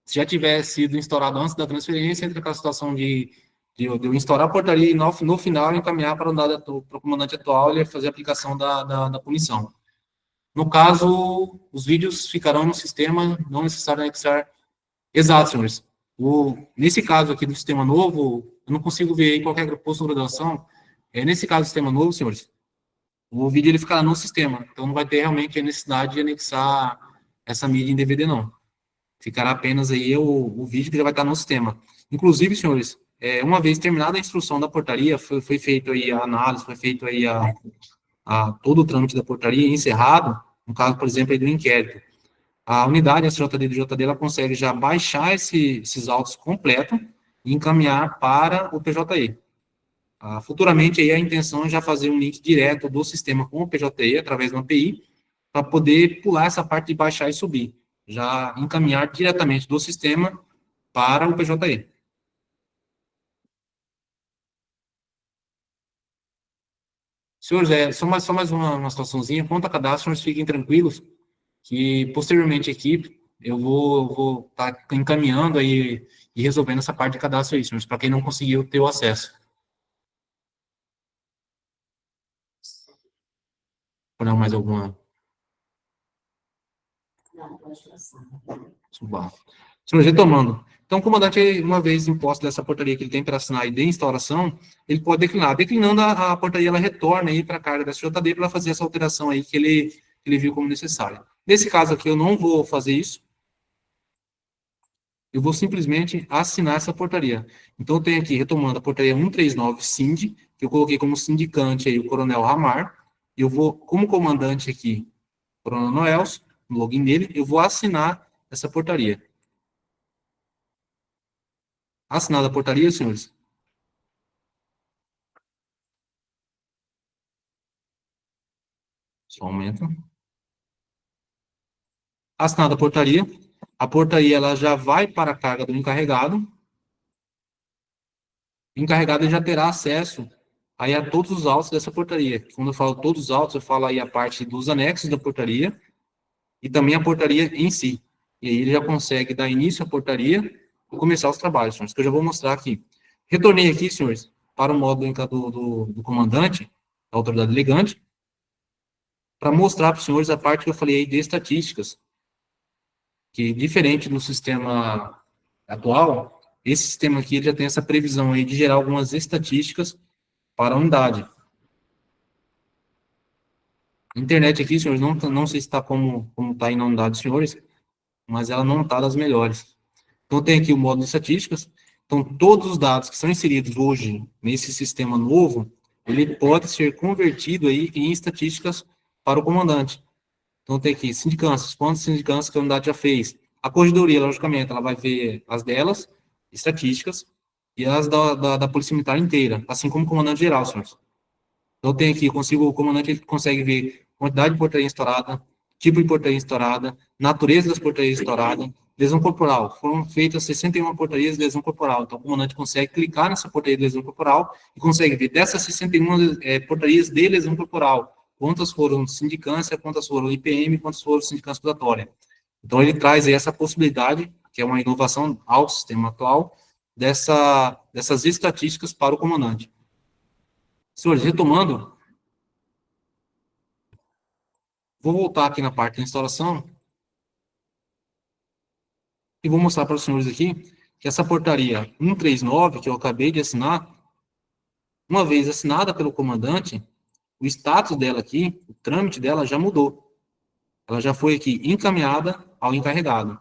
Se já tiver sido instaurado antes da transferência, entra naquela situação de eu instaurar a portaria e no final encaminhar para o comandante atual e fazer a aplicação da punição. No caso, os vídeos ficarão no sistema, não necessário anexar. Exato, senhores. Nesse caso aqui do sistema novo, eu não consigo ver aí qualquer posto de graduação. Nesse caso do sistema novo, senhores, o vídeo ele ficará no sistema. Então, não vai ter realmente a necessidade de anexar essa mídia em DVD, não. Ficará apenas aí o vídeo que já vai estar no sistema. Inclusive, senhores, uma vez terminada a instrução da portaria, foi feito aí a análise, foi feito aí todo o trâmite da portaria encerrado, no caso, por exemplo, aí do inquérito. A unidade, a SJD do JD, ela consegue já baixar esses autos completos e encaminhar para o PJE. Futuramente, aí, a intenção é já fazer um link direto do sistema com o PJE, através de uma API, para poder pular essa parte de baixar e subir. Já encaminhar diretamente do sistema para o PJE. Senhores, só mais uma situaçãozinha. Quanto a cadastro, senhores, fiquem tranquilos, que posteriormente a equipe, eu vou estar encaminhando aí e resolvendo essa parte de cadastro aí, senhores, para quem não conseguiu ter o acesso. Ou mais alguma?
Não, pode passar.
Senhores, retomando. Então, o comandante, uma vez imposto dessa portaria que ele tem para assinar e de instauração, ele pode declinar. Declinando, a portaria, ela retorna aí para a carga da SJD para fazer essa alteração aí que ele viu como necessária. Nesse caso aqui, eu não vou fazer isso. Eu vou simplesmente assinar essa portaria. Então, eu tenho aqui, retomando, a portaria 139 SIND, que eu coloquei como sindicante aí o Coronel Ramar. Eu vou, como comandante aqui, Coronel Noels, no login dele, eu vou assinar essa portaria. Assinada a portaria, senhores? Só um momento. Assinada a portaria ela já vai para a carga do encarregado. O encarregado já terá acesso aí a todos os autos dessa portaria. Quando eu falo todos os autos, eu falo aí a parte dos anexos da portaria e também a portaria em si. E aí ele já consegue dar início à portaria e começar os trabalhos, senhores, que eu já vou mostrar aqui. Retornei aqui, senhores, para o módulo do comandante, da autoridade delegante, para mostrar para os senhores a parte que eu falei aí de estatísticas, que diferente do sistema atual, esse sistema aqui ele já tem essa previsão aí de gerar algumas estatísticas para a unidade. A internet aqui, senhores, não sei se está como está aí na unidade, senhores, mas ela não está das melhores. Então, tem aqui o módulo de estatísticas. Então, todos os dados que são inseridos hoje nesse sistema novo, ele pode ser convertido aí em estatísticas para o comandante. Então, tem aqui sindicâncias, quantas sindicâncias que a unidade já fez. A corregedoria, logicamente, ela vai ver as delas, estatísticas, e as da Polícia Militar inteira, assim como o comandante geral, senhores. Então, tem aqui, o comandante ele consegue ver quantidade de portaria estourada, tipo de portaria estourada, natureza das portarias estouradas, lesão corporal. Foram feitas 61 portarias de lesão corporal. Então, o comandante consegue clicar nessa portaria de lesão corporal e consegue ver dessas 61 portarias de lesão corporal, quantas foram sindicância, quantas foram IPM, quantas foram sindicância exploratória. Então, ele traz aí essa possibilidade, que é uma inovação ao sistema atual, dessas estatísticas para o comandante. Senhores, retomando, vou voltar aqui na parte da instalação e vou mostrar para os senhores aqui que essa portaria 139, que eu acabei de assinar, uma vez assinada pelo comandante, o status dela aqui, o trâmite dela já mudou. Ela já foi aqui encaminhada ao encarregado.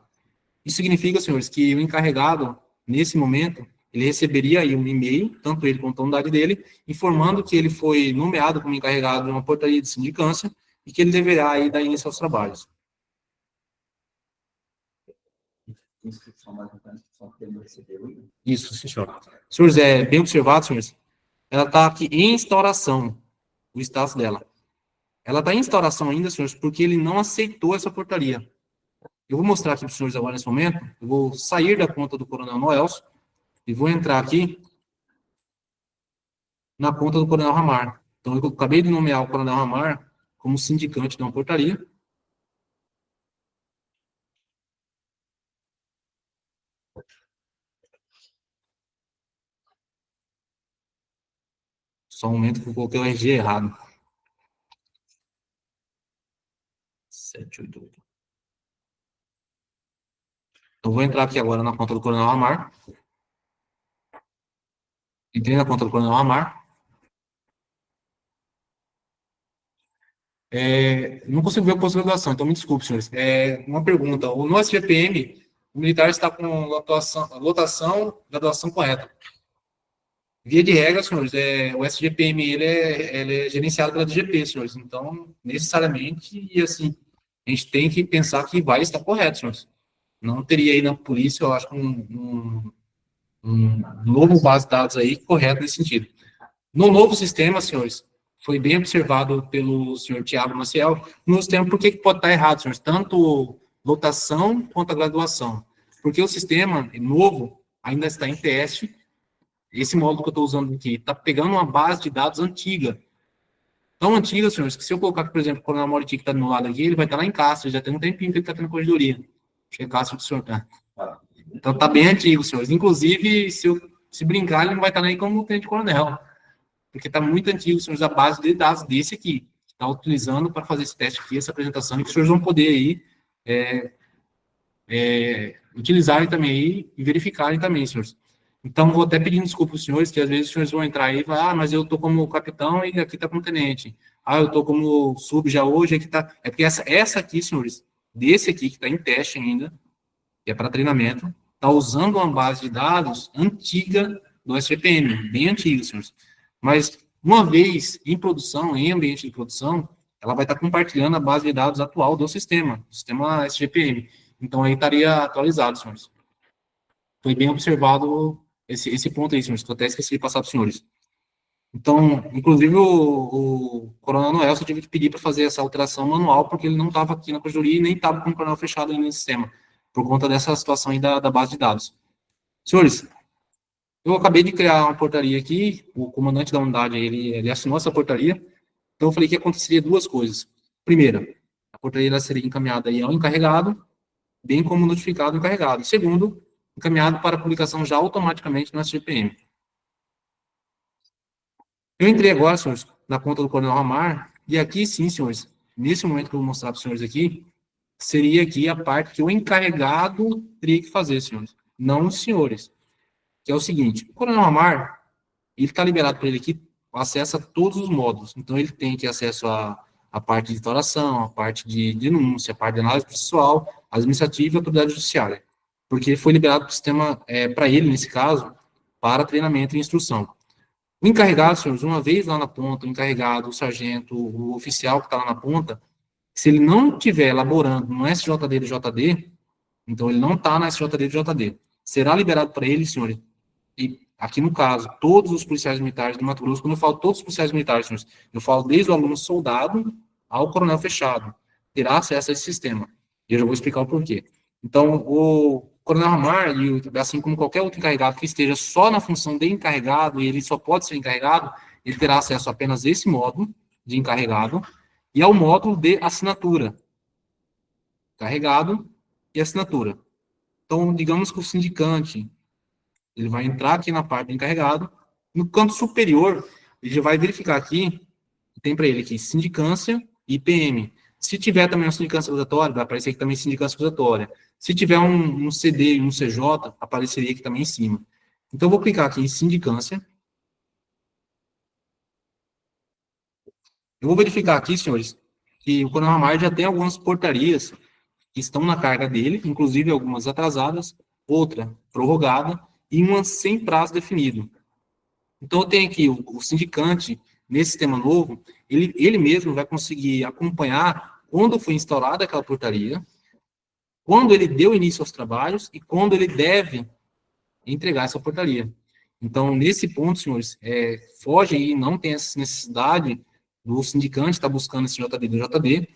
Isso significa, senhores, que o encarregado, nesse momento, ele receberia aí um e-mail, tanto ele quanto a unidade dele, informando que ele foi nomeado como encarregado de uma portaria de sindicância e que ele deverá aí dar início aos trabalhos. Isso, sim, senhor. Senhores, bem observado, senhores. Ela está aqui em instauração, o status dela. Ela está em instauração ainda, senhores, porque ele não aceitou essa portaria. Eu vou mostrar aqui para os senhores agora nesse momento. Eu vou sair da conta do Coronel Noelso e vou entrar aqui na conta do Coronel Ramar. Então, eu acabei de nomear o Coronel Ramar como sindicante de uma portaria. Só um momento que eu coloquei o RG errado. 788. Eu vou entrar aqui agora na conta do Coronel Ramar. Entrei na conta do Coronel Ramar. Não consigo ver a pós-graduação, então me desculpe, senhores. Uma pergunta. No SGPM, o militar está com lotação, graduação correta. Via de regra, senhores, o SGPM ele é gerenciado pela DGP, senhores. Então, necessariamente, e assim, a gente tem que pensar que vai estar correto, senhores. Não teria aí na polícia, eu acho, um novo base de dados aí correto nesse sentido. No novo sistema, senhores, foi bem observado pelo senhor Tiago Maciel, no sistema, por que pode estar errado, senhores? Tanto lotação quanto a graduação. Porque o sistema novo ainda está em teste. Esse módulo que eu estou usando aqui está pegando uma base de dados antiga. Tão antiga, senhores, que se eu colocar, por exemplo, o Coronel Moriti que está do meu lado aqui, ele vai estar lá em Castro, já tem um tempinho que ele está tendo corredoria. Acho que é Castro do senhor. Tá? Então está bem antigo, senhores. Inclusive, se brincar, ele não vai estar nem como tenente coronel. Porque está muito antigo, senhores, a base de dados desse aqui. Está utilizando para fazer esse teste aqui, essa apresentação, e que os senhores vão poder aí utilizarem também aí e verificarem também, senhores. Então, vou até pedir desculpa para os senhores, que às vezes os senhores vão entrar aí e falar, mas eu estou como capitão e aqui está como tenente. Eu estou como sub já hoje, aqui está... É porque essa aqui, senhores, desse aqui que está em teste ainda, que é para treinamento, está usando uma base de dados antiga do SGPM, bem antiga, senhores. Mas, uma vez em produção, em ambiente de produção, ela vai estar compartilhando a base de dados atual do sistema SGPM. Então, aí estaria atualizado, senhores. Foi bem observado esse ponto aí, senhores, que eu até esqueci de passar para os senhores. Então, inclusive, o Coronel Noel só tive que pedir para fazer essa alteração manual, porque ele não estava aqui na corredoria e nem estava com o coronel fechado ainda no sistema, por conta dessa situação aí da base de dados. Senhores, eu acabei de criar uma portaria aqui, o comandante da unidade, ele assinou essa portaria, então eu falei que aconteceria duas coisas. Primeira, a portaria ela seria encaminhada aí ao encarregado, bem como notificado ao encarregado. Segundo, encaminhado para publicação já automaticamente no SGPM. Eu entrei agora, senhores, na conta do Coronel Ramar, e aqui sim, senhores, nesse momento que eu vou mostrar para os senhores aqui, seria aqui a parte que o encarregado teria que fazer, senhores, não os senhores. Que é o seguinte, o Coronel Ramar, ele está liberado para ele aqui acesso a todos os módulos. Então, ele tem que acesso à parte de instauração, a parte de denúncia, a parte de análise processual, administrativa e autoridade judiciária. Porque foi liberado para o sistema, para ele, nesse caso, para treinamento e instrução. O encarregado, senhores, uma vez lá na ponta, o encarregado, o sargento, o oficial que está lá na ponta, se ele não estiver elaborando no SJD do JD, então ele não está na SJD do JD, será liberado para ele, senhores, e aqui no caso, todos os policiais militares do Mato Grosso, quando eu falo todos os policiais militares, senhores, eu falo desde o aluno soldado ao coronel fechado, terá acesso a esse sistema. E eu já vou explicar o porquê. Então, o Coronel Ramar, assim como qualquer outro encarregado que esteja só na função de encarregado, e ele só pode ser encarregado, ele terá acesso apenas a esse módulo de encarregado e ao módulo de assinatura. Encarregado e assinatura. Então, digamos que o sindicante, ele vai entrar aqui na parte do encarregado, no canto superior, ele já vai verificar aqui, tem para ele aqui, sindicância e PM. Se tiver também uma sindicância acusatória, vai aparecer aqui também sindicância acusatória. Se tiver um CD e um CJ, apareceria aqui também em cima. Então, eu vou clicar aqui em sindicância. Eu vou verificar aqui, senhores, que o Coronel Ramar já tem algumas portarias que estão na carga dele, inclusive algumas atrasadas, outra prorrogada e uma sem prazo definido. Então, eu tenho aqui o sindicante, nesse sistema novo, ele mesmo vai conseguir acompanhar quando foi instaurada aquela portaria, quando ele deu início aos trabalhos e quando ele deve entregar essa portaria. Então, nesse ponto, senhores, foge aí, não tem essa necessidade do sindicante estar buscando esse JD do JD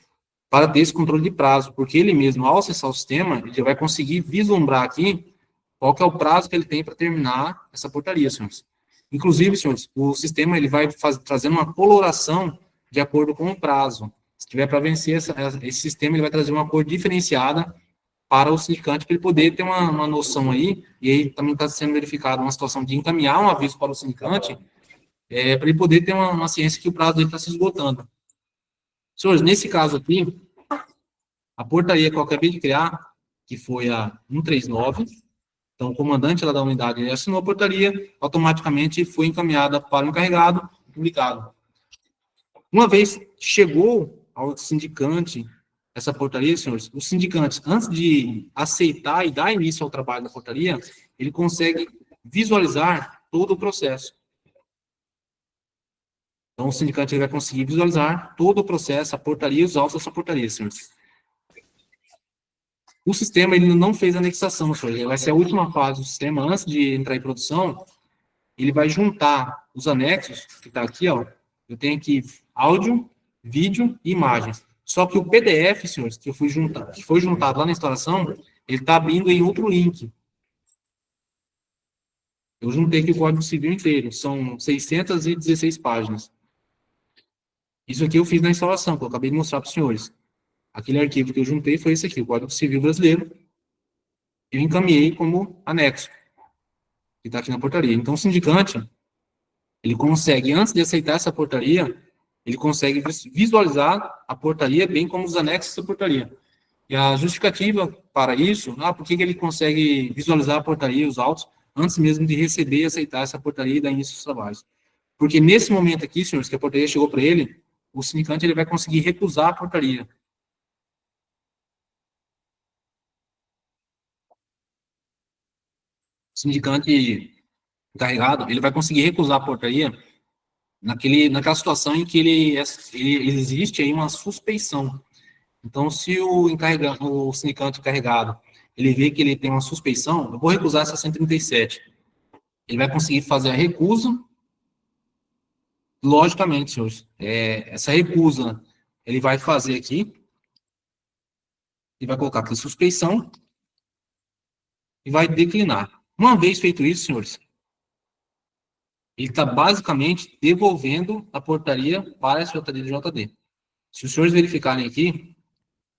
para ter esse controle de prazo, porque ele mesmo, ao acessar o sistema, ele vai conseguir vislumbrar aqui qual que é o prazo que ele tem para terminar essa portaria, senhores. Inclusive, senhores, o sistema ele vai trazendo uma coloração de acordo com o prazo. Se tiver para vencer esse sistema, ele vai trazer uma cor diferenciada para o sindicante, para ele poder ter uma noção aí, e aí também está sendo verificado uma situação de encaminhar um aviso para o sindicante, para ele poder ter uma ciência que o prazo dele está se esgotando. Senhores, nesse caso aqui, a portaria que eu acabei de criar, que foi a 139, então o comandante lá da unidade ele assinou a portaria, automaticamente foi encaminhada para o encarregado e publicado. Uma vez chegou ao sindicante essa portaria, senhores, os sindicantes, antes de aceitar e dar início ao trabalho da portaria, ele consegue visualizar todo o processo. Então, o sindicante ele vai conseguir visualizar todo o processo, a portaria e os autos dessa portaria, senhores. O sistema ele não fez anexação, senhores. Vai ser a última fase do sistema, antes de entrar em produção, ele vai juntar os anexos, que está aqui, ó. Eu tenho aqui áudio, vídeo e imagens. Só que o PDF, senhores, que foi juntado lá na instalação, ele está abrindo em outro link. Eu juntei aqui o Código Civil inteiro, são 616 páginas. Isso aqui eu fiz na instalação, que eu acabei de mostrar para os senhores. Aquele arquivo que eu juntei foi esse aqui, o Código Civil Brasileiro. Eu encaminhei como anexo, que está aqui na portaria. Então, o sindicante, ele consegue, antes de aceitar essa portaria, ele consegue visualizar a portaria, bem como os anexos da portaria. E a justificativa para isso, por que ele consegue visualizar a portaria e os autos, antes mesmo de receber e aceitar essa portaria e dar início aos trabalhos? Porque nesse momento aqui, senhores, que a portaria chegou para ele, o sindicante ele vai conseguir recusar a portaria. O sindicante encarregado, ele vai conseguir recusar a portaria naquela situação em que ele existe aí uma suspeição. Então, se o sindicante encarregado, ele vê que ele tem uma suspeição, eu vou recusar essa 137. Ele vai conseguir fazer a recusa. Logicamente, senhores, essa recusa, ele vai fazer aqui, e vai colocar aqui suspeição, e vai declinar. Uma vez feito isso, senhores, ele está basicamente devolvendo a portaria para a SJD do JD. Se os senhores verificarem aqui,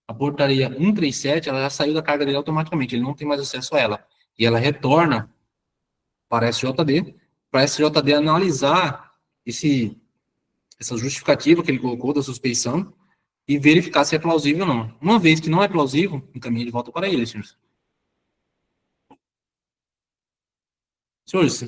a portaria 137, ela já saiu da carga dele automaticamente, ele não tem mais acesso a ela. E ela retorna para a SJD, para a SJD analisar essa justificativa que ele colocou da suspeição e verificar se é plausível ou não. Uma vez que não é plausível, encaminha de volta para ele, senhores. Senhores,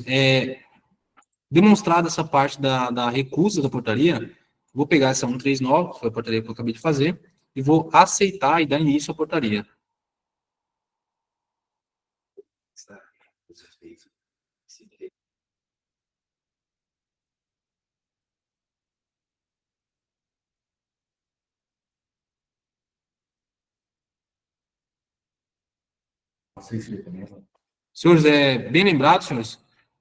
demonstrada essa parte da recusa da portaria, vou pegar essa 139, que foi a portaria que eu acabei de fazer, e vou aceitar e dar início à portaria. Senhores, bem lembrado, senhores,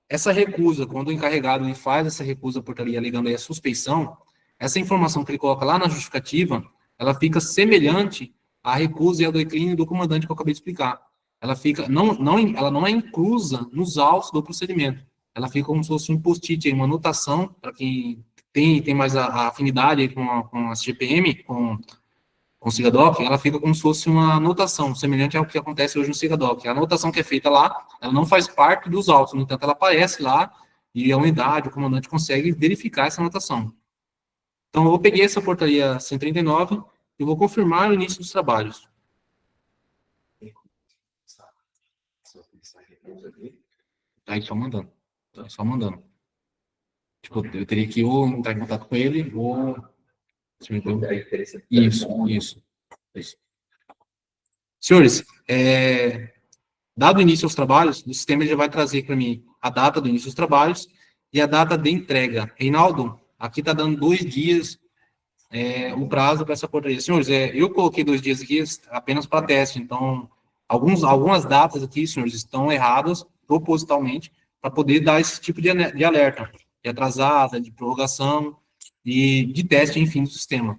essa recusa, quando o encarregado ele faz essa recusa à portaria alegando aí a suspeição, essa informação que ele coloca lá na justificativa, ela fica semelhante à recusa e ao declínio do comandante que eu acabei de explicar. Ela fica, ela não é inclusa nos autos do procedimento. Ela fica como se fosse um post-it, uma anotação, para quem tem mais a afinidade com a GPM, com o SIGADOC, ela fica como se fosse uma anotação, semelhante ao que acontece hoje no SIGADOC. A anotação que é feita lá, ela não faz parte dos autos, no entanto, ela aparece lá, e a unidade, o comandante consegue verificar essa anotação. Então, eu peguei essa portaria 139 e vou confirmar o início dos trabalhos. Tá só mandando. Tá só mandando. Tipo, eu teria que ou entrar em contato com ele, ou... Isso. Senhores, Dado o início aos trabalhos, o sistema ele já vai trazer para mim a data do início dos trabalhos e a data de entrega. Reinaldo, aqui está dando 2 dias o prazo para essa portaria. Senhores, eu coloquei 2 dias aqui apenas para teste, então algumas datas aqui, senhores, estão erradas propositalmente para poder dar esse tipo de alerta, de atrasada, de prorrogação e de teste, enfim, do sistema.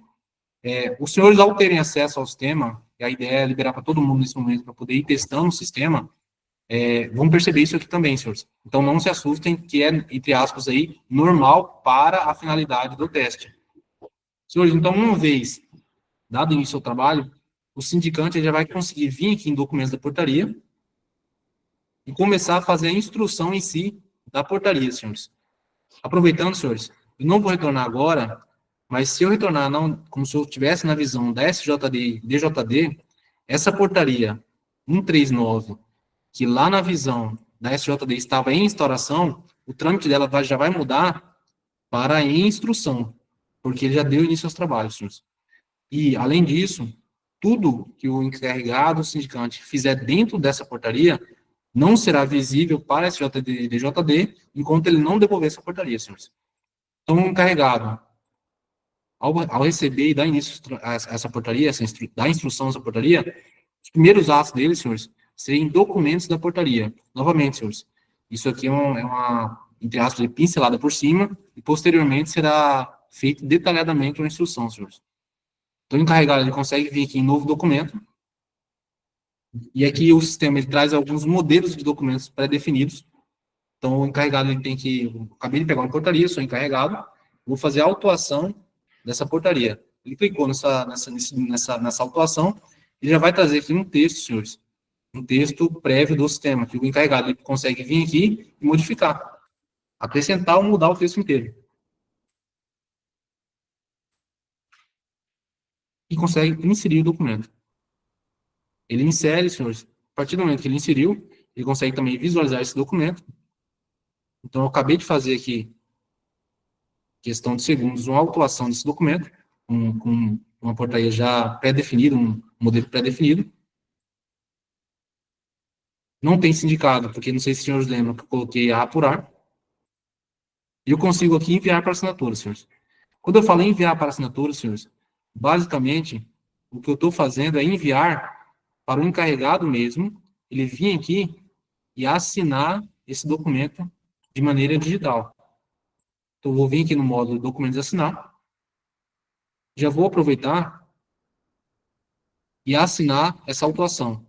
Os senhores, ao terem acesso ao sistema, e a ideia é liberar para todo mundo nesse momento para poder ir testando o sistema, vão perceber isso aqui também, senhores. Então, não se assustem, que é, entre aspas, aí, normal para a finalidade do teste. Senhores, então, uma vez dado início ao trabalho, o sindicante já vai conseguir vir aqui em documentos da portaria e começar a fazer a instrução em si da portaria, senhores. Aproveitando, senhores, eu não vou retornar agora, mas se eu retornar como se eu estivesse na visão da SJD e DJD, essa portaria 139, que lá na visão da SJD estava em instauração, o trâmite dela já vai mudar para em instrução, porque ele já deu início aos trabalhos, senhores. E, além disso, tudo que o encarregado, o sindicante, fizer dentro dessa portaria não será visível para a SJD e DJD enquanto ele não devolver essa portaria, senhores. Então, o encarregado, ao receber e dar início a essa portaria, dar instrução a essa portaria, os primeiros atos dele, senhores, serem documentos da portaria. Novamente, senhores, isso aqui é uma, entre aspas, pincelada por cima, e posteriormente será feito detalhadamente uma instrução, senhores. Então, o encarregado ele consegue vir aqui em novo documento, e aqui o sistema ele traz alguns modelos de documentos pré-definidos. Então, o encarregado ele tem que... Eu acabei de pegar uma portaria, sou encarregado, vou fazer a autuação dessa portaria. Ele clicou nessa autuação, ele já vai trazer aqui um texto, senhores, um texto prévio do sistema, que o encarregado ele consegue vir aqui e modificar, acrescentar ou mudar o texto inteiro. E consegue inserir o documento. Ele insere, senhores, a partir do momento que ele inseriu, ele consegue também visualizar esse documento. Então, eu acabei de fazer aqui, questão de segundos, uma autuação desse documento, com uma portaria já pré-definida, um modelo pré-definido. Não tem sindicado, porque não sei se os senhores lembram que eu coloquei a apurar. E eu consigo aqui enviar para assinatura, senhores. Quando eu falo enviar para assinatura, senhores, basicamente, o que eu estou fazendo é enviar para o encarregado mesmo, ele vir aqui e assinar esse documento de maneira digital. Então, eu vou vir aqui no módulo documentos assinar, já vou aproveitar e assinar essa autuação.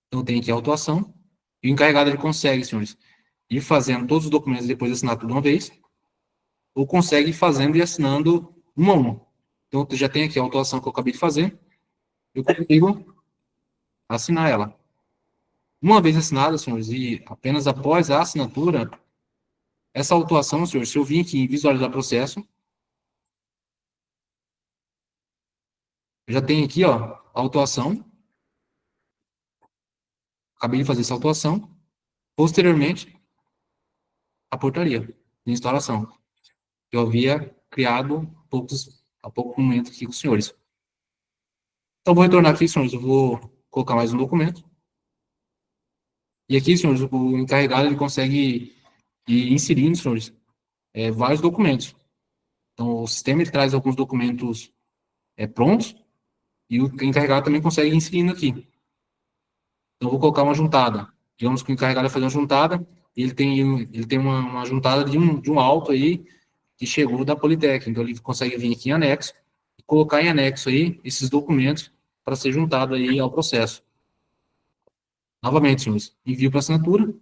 Então, tem aqui a autuação, e o encarregado ele consegue, senhores, ir fazendo todos os documentos depois de assinar tudo de uma vez, ou consegue ir fazendo e assinando uma a uma. Então, já tem aqui a autuação que eu acabei de fazer, eu consigo assinar ela. Uma vez assinada, senhores, e apenas após a assinatura, essa autuação, senhores, se eu vir aqui em visualizar processo, eu já tenho aqui, ó, a autuação. Acabei de fazer essa autuação. Posteriormente, a portaria de instalação, que eu havia criado há pouco momento aqui com os senhores. Então, vou retornar aqui, senhores, eu vou colocar mais um documento. E aqui, senhores, o encarregado ele consegue ir inserindo, senhores, vários documentos. Então, o sistema ele traz alguns documentos prontos, e o encarregado também consegue ir inserindo aqui. Então, eu vou colocar uma juntada. Digamos que o encarregado vai fazer uma juntada, e ele tem uma juntada de um auto aí, que chegou da Politec. Então, ele consegue vir aqui em anexo, e colocar em anexo aí esses documentos para ser juntado aí ao processo. Novamente, senhores, envio para assinatura.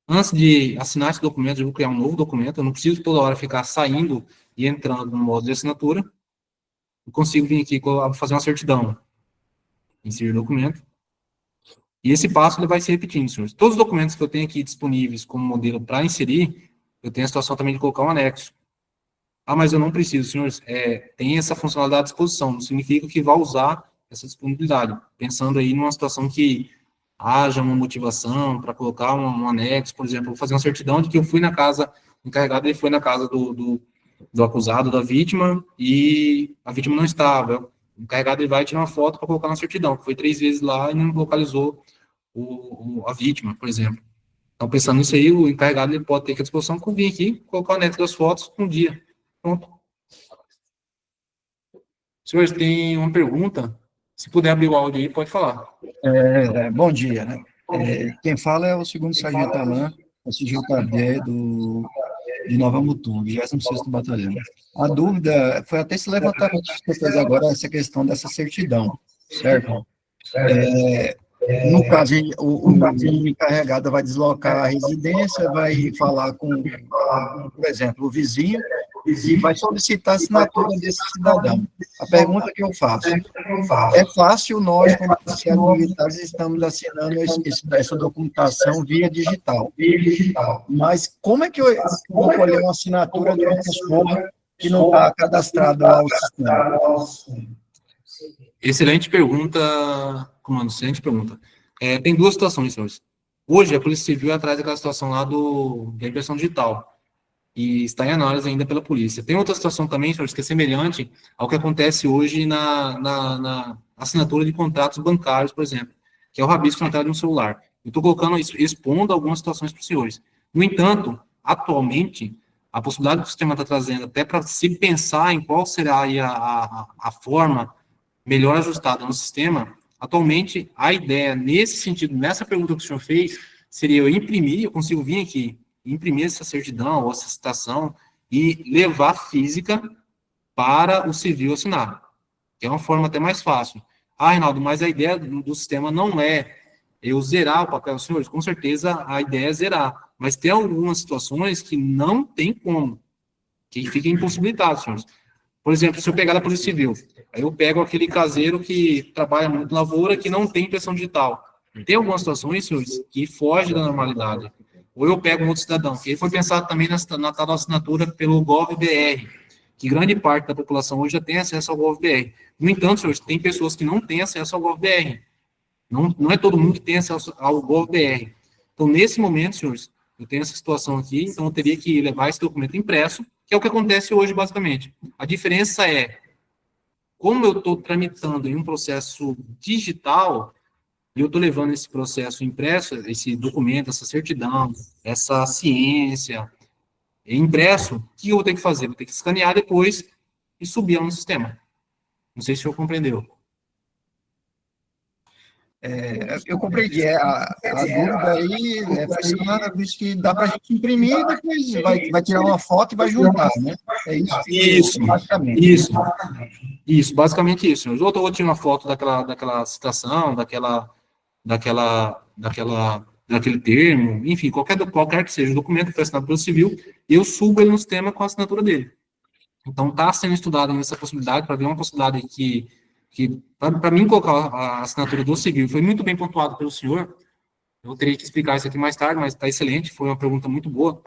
Antes de assinar esse documento, eu vou criar um novo documento. Eu não preciso toda hora ficar saindo e entrando no modo de assinatura. Eu consigo vir aqui fazer uma certidão. Inserir documento. E esse passo ele vai se repetindo, senhores. Todos os documentos que eu tenho aqui disponíveis como modelo para inserir, eu tenho a situação também de colocar um anexo. Ah, mas eu não preciso, senhores. Tem essa funcionalidade à disposição. Não significa que vai usar essa disponibilidade. Pensando aí numa situação que haja uma motivação para colocar um anexo, por exemplo, vou fazer uma certidão de que eu fui na casa, o encarregado ele foi na casa do acusado, da vítima, e a vítima não estava. O encarregado ele vai tirar uma foto para colocar na certidão, que foi 3 vezes lá e não localizou a vítima, por exemplo. Então, pensando nisso aí, o encarregado ele pode ter que à disposição que eu vim aqui, colocar o neto das fotos um dia. Pronto. Senhores, tem uma pergunta. Se puder abrir o áudio aí, pode falar.
Bom dia, né? Quem fala é o segundo sargento Alain, SJB de Nova Mutum, 26º Batalhão. A dúvida foi até esse levantamento que você fez agora, essa questão dessa certidão, certo? No caso, o encarregado vai deslocar a residência, vai falar com, por exemplo, o vizinho, e vai solicitar a assinatura desse cidadão. A pergunta que eu faço, é fácil nós, como policiais militares, estamos assinando essa documentação via digital, mas como é que eu vou colher uma assinatura de uma pessoa que não está cadastrada ao sistema?
Excelente pergunta, comando, excelente pergunta. Tem 2 situações, senhores. Hoje, a Polícia Civil é atrás daquela situação lá da impressão digital, e está em análise ainda pela polícia. Tem outra situação também, senhores, que é semelhante ao que acontece hoje na assinatura de contratos bancários, por exemplo, que é o rabisco na tela de um celular. Eu estou colocando, expondo algumas situações para os senhores. No entanto, atualmente, a possibilidade que o sistema está trazendo, até para se pensar em qual será aí a forma melhor ajustada no sistema, atualmente, a ideia, nesse sentido, nessa pergunta que o senhor fez, seria eu imprimir, eu consigo vir aqui, imprimir essa certidão ou essa citação e levar física para o civil assinar, que é uma forma até mais fácil. Reinaldo, mas a ideia do sistema não é eu zerar o papel, senhores, com certeza a ideia é zerar, mas tem algumas situações que não tem como, que fiquem impossibilitados, senhores. Por exemplo, se eu pegar da Polícia Civil, aí eu pego aquele caseiro que trabalha muito na lavoura, que não tem impressão digital. Tem algumas situações, senhores, que fogem da normalidade. Ou eu pego um outro cidadão, que ele foi pensado também na tal assinatura pelo GovBR, que grande parte da população hoje já tem acesso ao GovBR. No entanto, senhores, tem pessoas que não têm acesso ao GovBR. Não é todo mundo que tem acesso ao GovBR. Então, nesse momento, senhores, eu tenho essa situação aqui, então eu teria que levar esse documento impresso, que é o que acontece hoje, basicamente. A diferença é, como eu estou tramitando em um processo digital, e eu estou levando esse processo impresso, esse documento, essa certidão, essa ciência, impresso, o que eu vou ter que fazer? Vou ter que escanear depois e subir no sistema. Não sei se o senhor compreendeu.
Eu compreendi. A dúvida aí foi semana, visto que dá para a gente imprimir e depois vai tirar uma foto e vai juntar, né? É isso.
Isso,
basicamente.
Isso, basicamente isso. Ou eu vou tirar uma foto daquela citação, daquele termo, enfim, qualquer que seja o documento que foi assinado pelo civil, eu subo ele no sistema com a assinatura dele. Então, está sendo estudado nessa possibilidade, para ver uma possibilidade que para mim colocar a assinatura do civil, foi muito bem pontuado pelo senhor, eu teria que explicar isso aqui mais tarde, mas está excelente, foi uma pergunta muito boa.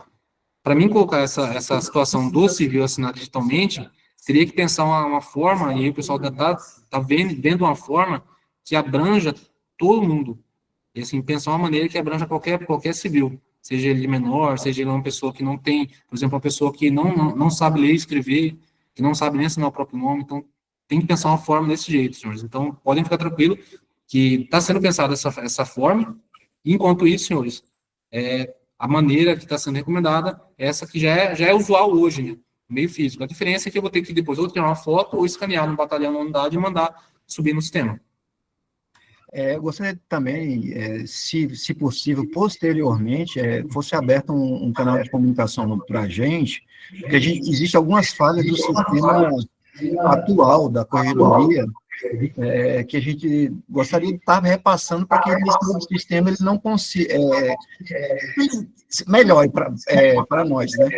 Para mim colocar essa situação do civil assinado digitalmente, teria que pensar uma forma, e aí o pessoal está vendo uma forma que abranja todo mundo. E assim, pensar uma maneira que abranja qualquer civil, seja ele menor, seja ele uma pessoa que não tem, por exemplo, uma pessoa que não sabe ler e escrever, que não sabe nem assinar o próprio nome, então tem que pensar uma forma desse jeito, senhores. Então, podem ficar tranquilos que está sendo pensada essa forma, e enquanto isso, senhores, a maneira que está sendo recomendada é essa que já é usual hoje, né? Meio físico. A diferença é que eu vou ter que depois ou tirar uma foto ou escanear no batalhão, na unidade e mandar subir no sistema.
Eu gostaria também, se possível, posteriormente, fosse aberto um canal de comunicação para a gente, porque existe algumas falhas do sistema atual da corredoria, que a gente gostaria de estar repassando para que esse novo sistema ele não consiga melhore para nós, né?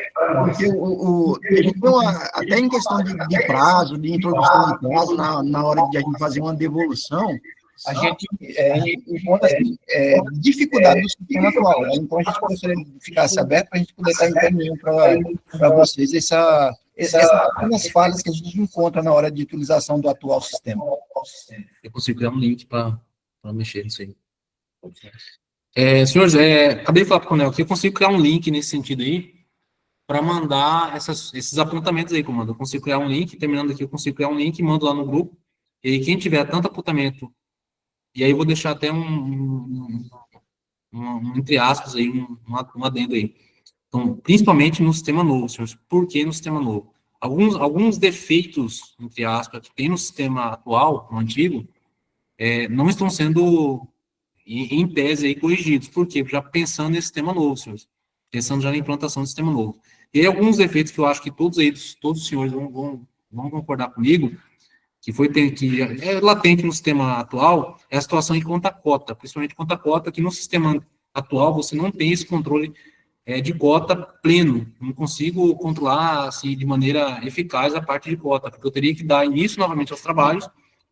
Porque a gente tem até em questão de prazo, de introdução de prazo, na hora de a gente fazer uma devolução, a gente encontra dificuldade do sistema atual. Né? Então, a gente gostaria de ficar aberto para a gente poder estar encaminhando para vocês essas falhas que a gente encontra na hora de utilização do atual sistema.
Eu consigo criar um link para mexer nisso aí. Senhores, acabei de falar para o Coronel que eu consigo criar um link nesse sentido aí para mandar esses apontamentos aí, comando. Eu consigo criar um link, terminando aqui, eu consigo criar um link, mando lá no grupo, E aí, quem tiver tanto apontamento, e aí eu vou deixar até entre aspas, aí, um adendo aí. Então, principalmente no sistema novo, senhores. Por que no sistema novo? Alguns defeitos, entre aspas, que tem no sistema atual, no antigo, não estão sendo, em tese, aí, corrigidos. Por quê? Já pensando nesse sistema novo, senhores. Pensando já na implantação do sistema novo. E aí, alguns defeitos que eu acho que todos os senhores vão concordar comigo, que é latente no sistema atual, é a situação em conta-cota, principalmente conta-cota, que no sistema atual você não tem esse controle de cota pleno. Não consigo controlar assim, de maneira eficaz a parte de cota, porque eu teria que dar início novamente aos trabalhos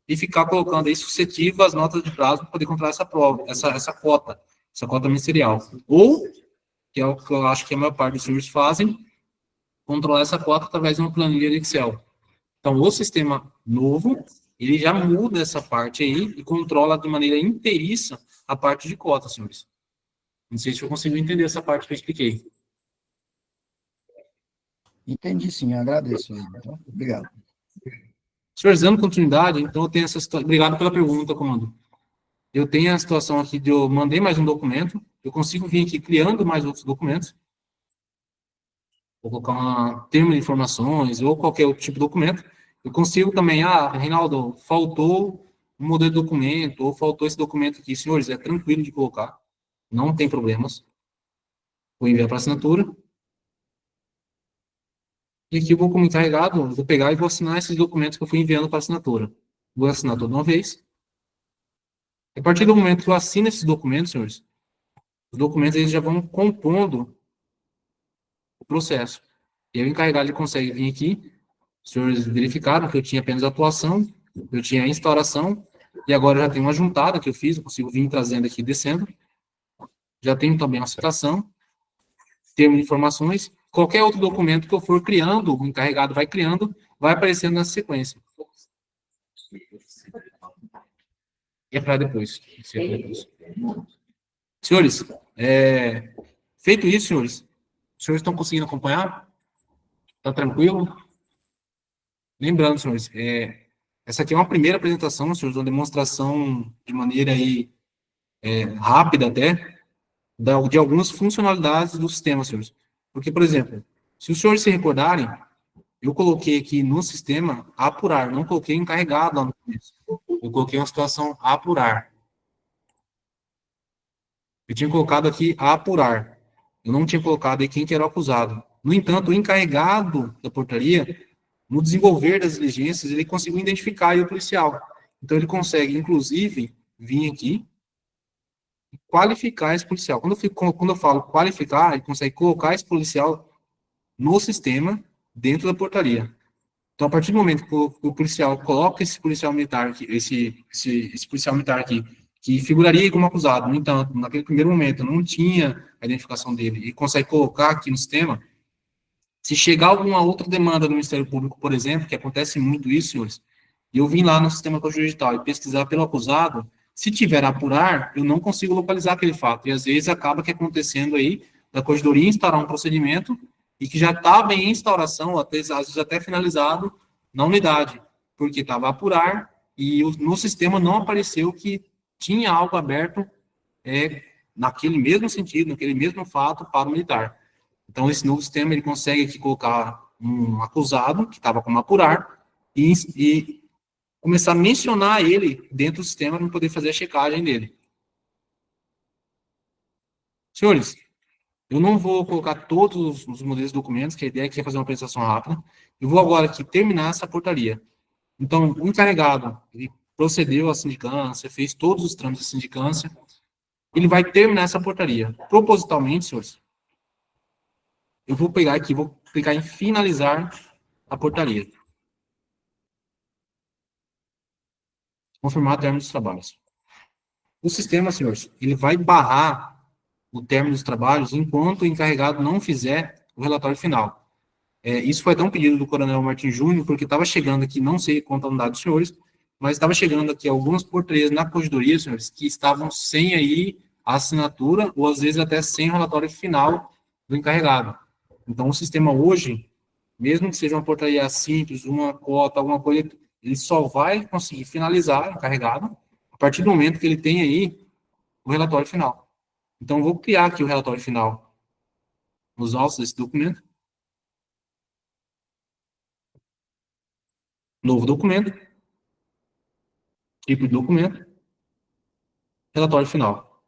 e ficar colocando aí suscetível as notas de prazo para poder controlar essa prova, essa cota ministerial. Ou, que é o que eu acho que a maior parte dos senhores fazem, controlar essa cota através de uma planilha de Excel. Então, o sistema novo, ele já muda essa parte aí e controla de maneira inteiriça a parte de cota, senhores. Não sei se eu consigo entender essa parte que eu expliquei.
Entendi sim, agradeço. Então, obrigado.
Senhores, dando continuidade, então eu tenho essa situação. Obrigado pela pergunta, comando. Eu tenho a situação aqui de eu mandei mais um documento, eu consigo vir aqui criando mais outros documentos. Vou colocar um termo de informações ou qualquer outro tipo de documento. Eu consigo também, Reinaldo, faltou um modelo de documento, ou faltou esse documento aqui. Senhores, é tranquilo de colocar, não tem problemas. Vou enviar para assinatura. E aqui eu vou, como encarregado, vou pegar e vou assinar esses documentos que eu fui enviando para assinatura. Vou assinar toda uma vez. A partir do momento que eu assino esses documentos, senhores, os documentos eles já vão compondo o processo. E aí o encarregado ele consegue vir aqui, os senhores verificaram que eu tinha apenas atuação, eu tinha a instauração, e agora já tem uma juntada que eu fiz, eu consigo vir trazendo aqui, descendo. Já tenho também uma citação, termo de informações, qualquer outro documento que eu for criando, o encarregado vai criando, vai aparecendo nessa sequência. E é para depois. Senhores, feito isso, senhores, os senhores estão conseguindo acompanhar? Está tranquilo? Lembrando, senhores, essa aqui é uma primeira apresentação, senhores, uma demonstração de maneira aí, rápida até, de algumas funcionalidades do sistema, senhores. Porque, por exemplo, se os senhores se recordarem, eu coloquei aqui no sistema apurar, não coloquei encarregado lá no começo. Eu coloquei uma situação apurar. Eu tinha colocado aqui apurar. Eu não tinha colocado aí quem que era o acusado. No entanto, o encarregado da portaria, no desenvolver das diligências, ele conseguiu identificar aí o policial. Então, ele consegue, inclusive, vir aqui e qualificar esse policial. Quando eu falo qualificar, ele consegue colocar esse policial no sistema, dentro da portaria. Então, a partir do momento que o policial coloca esse policial militar aqui, esse policial militar aqui, que figuraria como acusado, no entanto, naquele primeiro momento, não tinha a identificação dele, e consegue colocar aqui no sistema, se chegar alguma outra demanda do Ministério Público, por exemplo, que acontece muito isso, senhores, e eu vim lá no sistema digital e pesquisar pelo acusado, se tiver a apurar, eu não consigo localizar aquele fato, e às vezes acaba que acontecendo aí, da Corregedoria instaurar um procedimento, e que já estava em instauração, às vezes até finalizado, na unidade, porque estava a apurar, e no sistema não apareceu que tinha algo aberto naquele mesmo sentido, naquele mesmo fato para o militar. Então, esse novo sistema, ele consegue aqui colocar um acusado, que estava como apurar, e começar a mencionar ele dentro do sistema para poder fazer a checagem dele. Senhores, eu não vou colocar todos os modelos de documentos, que a ideia aqui é fazer uma apresentação rápida. Eu vou agora aqui terminar essa portaria. Então, o encarregado, ele procedeu à sindicância, fez todos os trâmites de sindicância, ele vai terminar essa portaria. Propositalmente, senhores, eu vou pegar aqui, vou clicar em finalizar a portaria. Confirmar término dos trabalhos. O sistema, senhores, ele vai barrar o término dos trabalhos enquanto o encarregado não fizer o relatório final. Isso foi até um pedido do Coronel Martim Júnior, porque estava chegando aqui, não sei quanto a unidade dos senhores, mas estava chegando aqui algumas portarias na corregedoria, senhores, que estavam sem aí a assinatura, ou às vezes até sem o relatório final do encarregado. Então, o sistema hoje, mesmo que seja uma portaria simples, uma cota, alguma coisa, ele só vai conseguir finalizar encarregado a partir do momento que ele tem aí o relatório final. Então, eu vou criar aqui o relatório final nos autos desse documento. Novo documento. Tipo de documento. Relatório final.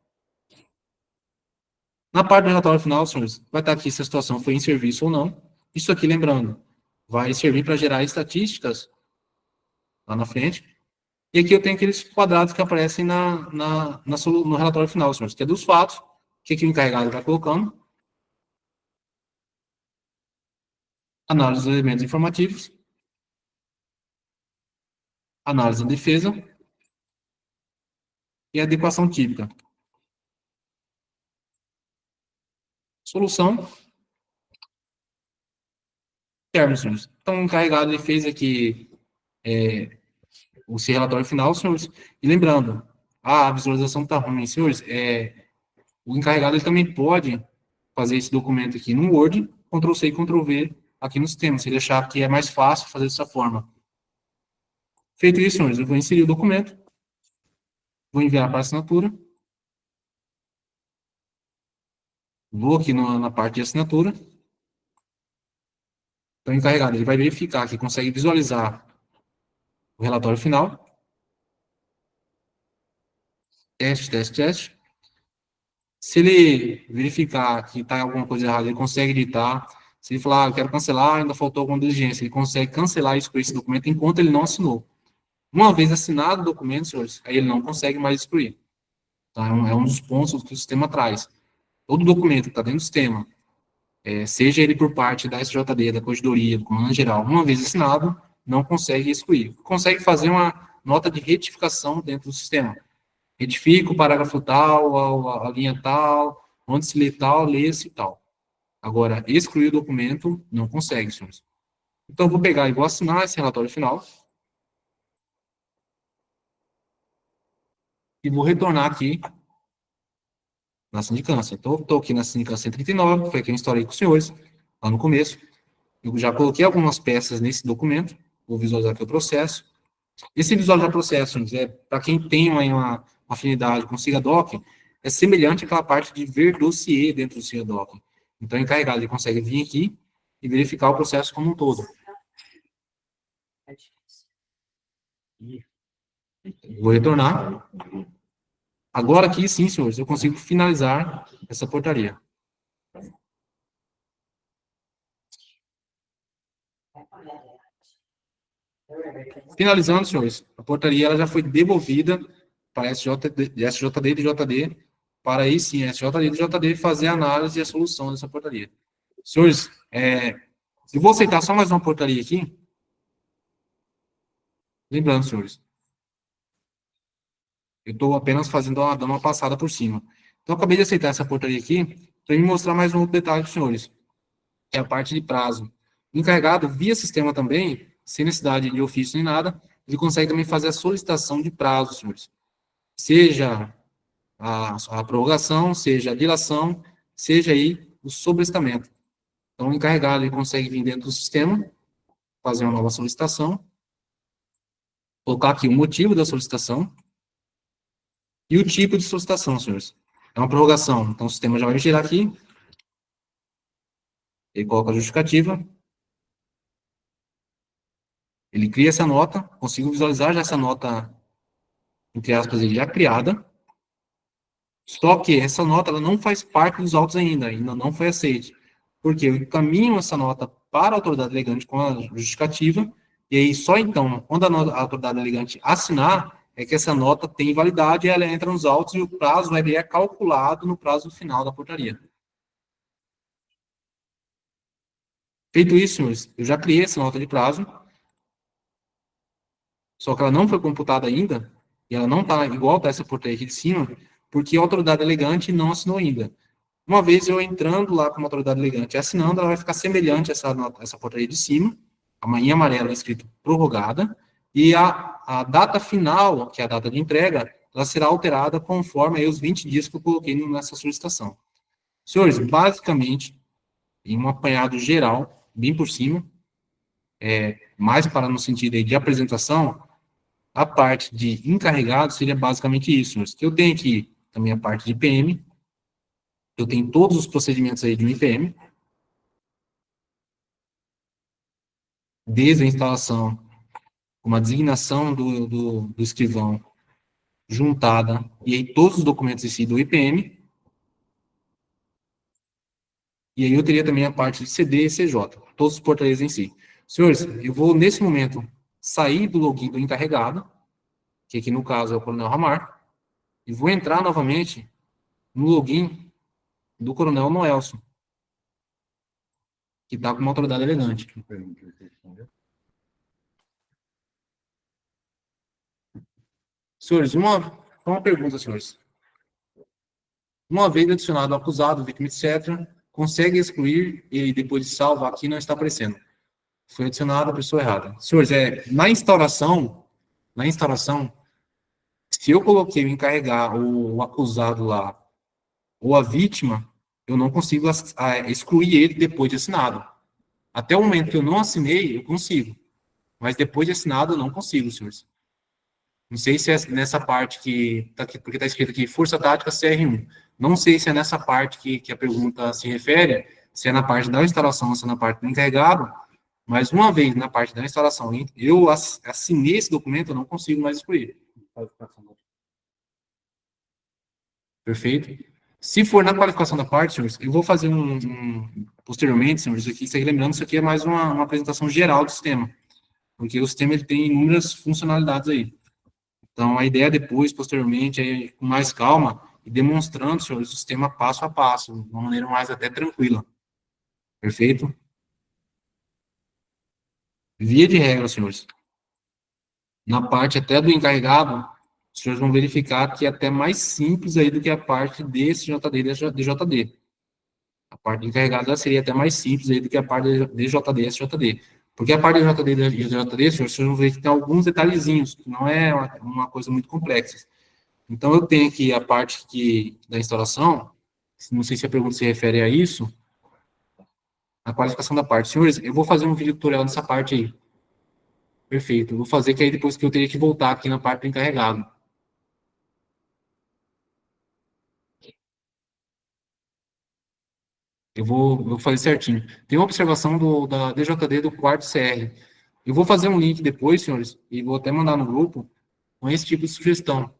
Na parte do relatório final, senhores, vai estar aqui se a situação foi em serviço ou não. Isso aqui, lembrando, vai servir para gerar estatísticas lá na frente. E aqui eu tenho aqueles quadrados que aparecem no relatório final, senhores, que é dos fatos, que aqui o encarregado vai colocando. Análise dos elementos informativos. Análise da defesa. E adequação típica. Solução. Termos, senhores. Então, o encarregado ele fez aqui o seu relatório final, senhores. E lembrando, a visualização está ruim, senhores. O encarregado ele também pode fazer esse documento aqui no Word, Ctrl+C e Ctrl+V aqui no sistema, se ele achar que é mais fácil fazer dessa forma. Feito isso, senhores, eu vou inserir o documento, vou enviar para assinatura, vou aqui na parte de assinatura. Então, o encarregado ele vai verificar que consegue visualizar o relatório final. Teste, teste, teste. Se ele verificar que está alguma coisa errada, ele consegue editar. Se ele falar, eu quero cancelar, ainda faltou alguma diligência, ele consegue cancelar isso com esse documento enquanto ele não assinou. Uma vez assinado o documento, senhores, aí ele não consegue mais excluir. Tá? É um dos pontos que o sistema traz. Todo documento que está dentro do sistema, seja ele por parte da SJD, da Corregedoria, do Comando Geral, uma vez assinado, não consegue excluir. Consegue fazer uma nota de retificação dentro do sistema. Retifica o parágrafo tal, a linha tal, onde se lê tal, lê-se tal. Agora, excluir o documento, não consegue, senhores. Então, eu vou pegar e vou assinar esse relatório final. E vou retornar aqui na sindicância. Então, estou aqui na sindicância 139, que foi que eu instalei com os senhores, lá no começo. Eu já coloquei algumas peças nesse documento, vou visualizar aqui o processo. Esse visualizar processo, para quem tem uma afinidade com o SIGADOC, é semelhante àquela parte de ver dossiê dentro do SIGADOC. Então, o encarregado ele consegue vir aqui e verificar o processo como um todo. Vou retornar. Agora aqui, sim, senhores, eu consigo finalizar essa portaria. Finalizando, senhores, a portaria ela já foi devolvida para a SJD e JD, para aí sim, a SJD e JD fazer a análise e a solução dessa portaria. Senhores, eu vou aceitar só mais uma portaria aqui. Lembrando, senhores, eu estou apenas dando uma passada por cima. Então, eu acabei de aceitar essa portaria aqui para me mostrar mais um outro detalhe para os senhores, que é a parte de prazo. O encarregado, via sistema também, sem necessidade de ofício nem nada, ele consegue também fazer a solicitação de prazo, senhores. Seja a prorrogação, seja a dilação, seja aí o sobrestamento. Então, o encarregado ele consegue vir dentro do sistema, fazer uma nova solicitação, colocar aqui o motivo da solicitação e o tipo de solicitação, senhores. É uma prorrogação, então o sistema já vai gerar aqui, ele coloca a justificativa, ele cria essa nota, consigo visualizar já essa nota, entre aspas, já criada, só que essa nota ela não faz parte dos autos ainda não foi aceita. Porque eu encaminho essa nota para a autoridade delegante com a justificativa, e aí só então, quando a autoridade delegante assinar, é que essa nota tem validade, ela entra nos autos e o prazo é calculado no prazo final da portaria. Feito isso, senhores, eu já criei essa nota de prazo, só que ela não foi computada ainda, e ela não está igual a essa portaria aqui de cima, porque a autoridade delegante não assinou ainda. Uma vez eu entrando lá como autoridade delegante e assinando, ela vai ficar semelhante a essa portaria de cima, a manhinha amarela escrito prorrogada, e a data final, que é a data de entrega, ela será alterada conforme aí os 20 dias que eu coloquei nessa solicitação. Senhores, basicamente, em um apanhado geral, bem por cima, mais para no sentido aí de apresentação, a parte de encarregado seria basicamente isso, senhores. Eu tenho aqui também a parte de IPM, eu tenho todos os procedimentos aí de um IPM, desde a instalação, uma designação do escrivão juntada, e aí todos os documentos em si do IPM, e aí eu teria também a parte de CD e CJ, todos os portarias em si. Senhores, eu vou, nesse momento, sair do login do encarregado, que aqui no caso é o Coronel Ramar, e vou entrar novamente no login do Coronel Noelson, que está com uma autoridade elegante. Senhores, uma pergunta, senhores. Uma vez adicionado o acusado, vítima, etc., consegue excluir e depois de salvo, aqui não está aparecendo. Foi adicionada a pessoa errada. Senhores, na instauração, se eu coloquei o encarregar o acusado lá, ou a vítima, eu não consigo excluir ele depois de assinado. Até o momento que eu não assinei, eu consigo. Mas depois de assinado, eu não consigo, senhores. Não sei se é nessa parte porque está escrito aqui, Força Tática CR1. Não sei se é nessa parte que a pergunta se refere, se é na parte da instalação ou se é na parte do encarregado, mas uma vez na parte da instalação, eu assinei esse documento, eu não consigo mais excluir. Perfeito? Se for na qualificação da parte, senhores, eu vou fazer posteriormente, senhores, aqui, lembrando, isso aqui é mais uma apresentação geral do sistema, porque o sistema ele tem inúmeras funcionalidades aí. Então, a ideia depois, posteriormente, é com mais calma e demonstrando, senhores, o sistema passo a passo, de uma maneira mais até tranquila. Perfeito? Via de regra, senhores, na parte até do encarregado, os senhores vão verificar que é até mais simples aí do que a parte desse JD e DJD. A parte do encarregado já seria até mais simples aí do que a parte de JD e SJD. Porque a parte de JD e DJD, senhores, vocês vão ver que tem alguns detalhezinhos, que não é uma coisa muito complexa. Então, eu tenho aqui a parte da instalação, não sei se a pergunta se refere a isso, a qualificação da parte. Senhores, eu vou fazer um vídeo tutorial nessa parte aí. Perfeito. Eu vou fazer que aí depois que eu teria que voltar aqui na parte do encarregado. Eu vou fazer certinho. Tem uma observação da DJD do quarto CR. Eu vou fazer um link depois, senhores, e vou até mandar no grupo com esse tipo de sugestão.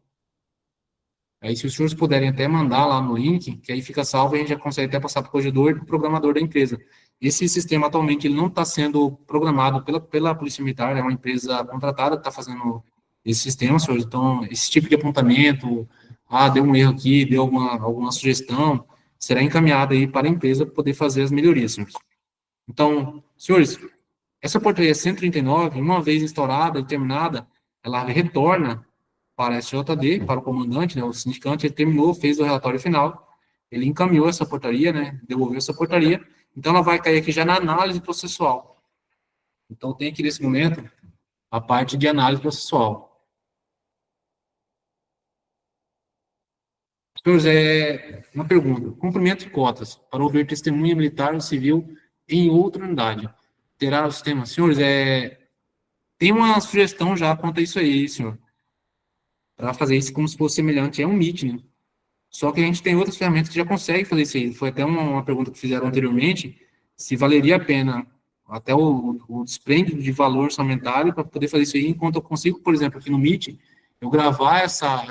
Aí, se os senhores puderem até mandar lá no link, que aí fica salvo e a gente já consegue até passar para o corregedor e para o programador da empresa. Esse sistema, atualmente, ele não está sendo programado pela Polícia Militar, é uma empresa contratada que está fazendo esse sistema, senhores. Então, esse tipo de apontamento, deu um erro aqui, deu alguma sugestão, será encaminhado aí para a empresa poder fazer as melhorias, senhores. Então, senhores, essa portaria 139, uma vez instaurada e terminada, ela retorna para a SJD, para o comandante, né, o sindicante, ele terminou, fez o relatório final, ele encaminhou essa portaria, né, devolveu essa portaria, então ela vai cair aqui já na análise processual. Então, tem aqui nesse momento a parte de análise processual. Senhores, uma pergunta. Cumprimento de cotas para ouvir testemunha militar ou civil em outra unidade. Terá o sistema? Senhores, tem uma sugestão já quanto a isso aí, senhor. Para fazer isso como se fosse semelhante a um meeting, né? Só que a gente tem outras ferramentas que já conseguem fazer isso aí. Foi até uma pergunta que fizeram anteriormente, se valeria a pena até o desprende de valor orçamentário para poder fazer isso aí, enquanto eu consigo, por exemplo, aqui no Meet, eu gravar essa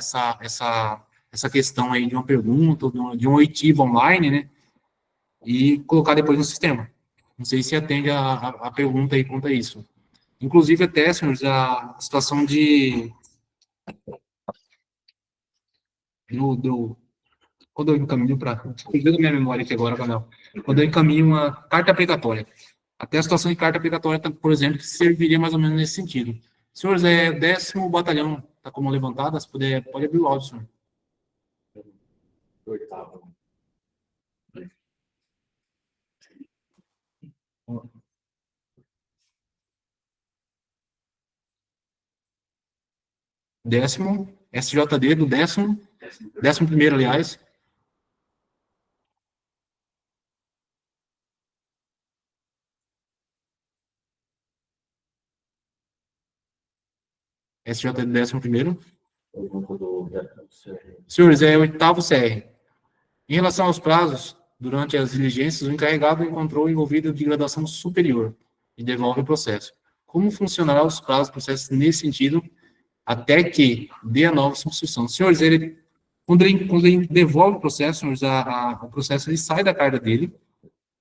questão aí de uma pergunta, de um oitiva online, né, e colocar depois no sistema. Não sei se atende a pergunta aí quanto a isso. Inclusive, até, senhores, a situação quando eu encaminho cuidando da minha memória aqui agora, Canal, quando eu encaminho uma carta aplicatória, até a situação de carta aplicatória, por exemplo, que serviria mais ou menos nesse sentido. Senhores, 10º batalhão, está como levantada, se puder, pode abrir o áudio, senhor.
Oitavo.
10º, SJD do 11º, aliás. SJD 11º. Senhores, é 8º CR. Em relação aos prazos, durante as diligências, o encarregado encontrou o envolvido de graduação superior e devolve o processo. Como funcionará os prazos do processo nesse sentido, até que dê a nova substituição? Senhores, quando ele devolve o processo, senhores, o processo ele sai da carga dele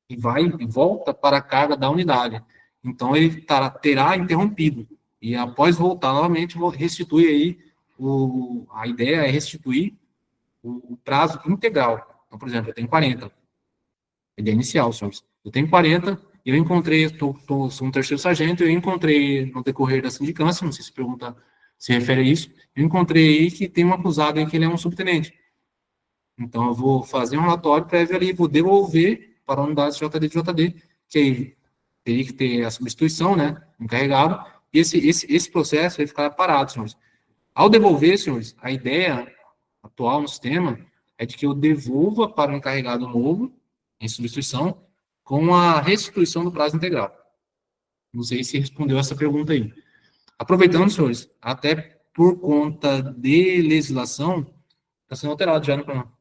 e volta para a carga da unidade. Então, ele terá interrompido. E após voltar novamente, restitui aí, a ideia é restituir o prazo integral. Então, por exemplo, eu tenho 40. Ideia inicial, senhores. Eu tenho 40, eu encontrei, sou um terceiro sargento, eu encontrei no decorrer da sindicância, não sei se pergunta, se refere a isso, eu encontrei aí que tem um acusado aí que ele é um subtenente. Então, eu vou fazer um relatório prévio ali, vou devolver para a unidade JD de JD, que aí teria que ter a substituição, né, encarregado, e esse processo vai ficar parado, senhores. Ao devolver, senhores, a ideia atual no sistema é de que eu devolva para o encarregado novo, em substituição, com a restituição do prazo integral. Não sei se respondeu essa pergunta aí. Aproveitando, senhores, até por conta de legislação, está sendo alterado já no programa.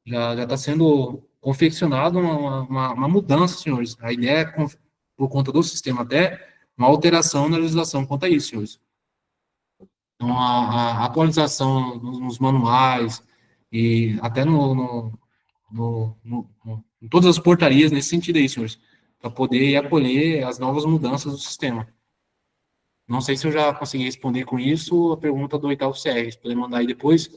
Já está sendo confeccionado uma mudança, senhores. A ideia é, por conta do sistema até, uma alteração na legislação quanto a isso, senhores. Então, a atualização nos manuais e até em todas as portarias nesse sentido aí, senhores, para poder acolher as novas mudanças do sistema. Não sei se eu já consegui responder com isso a pergunta do 8º CR, se puder mandar aí depois.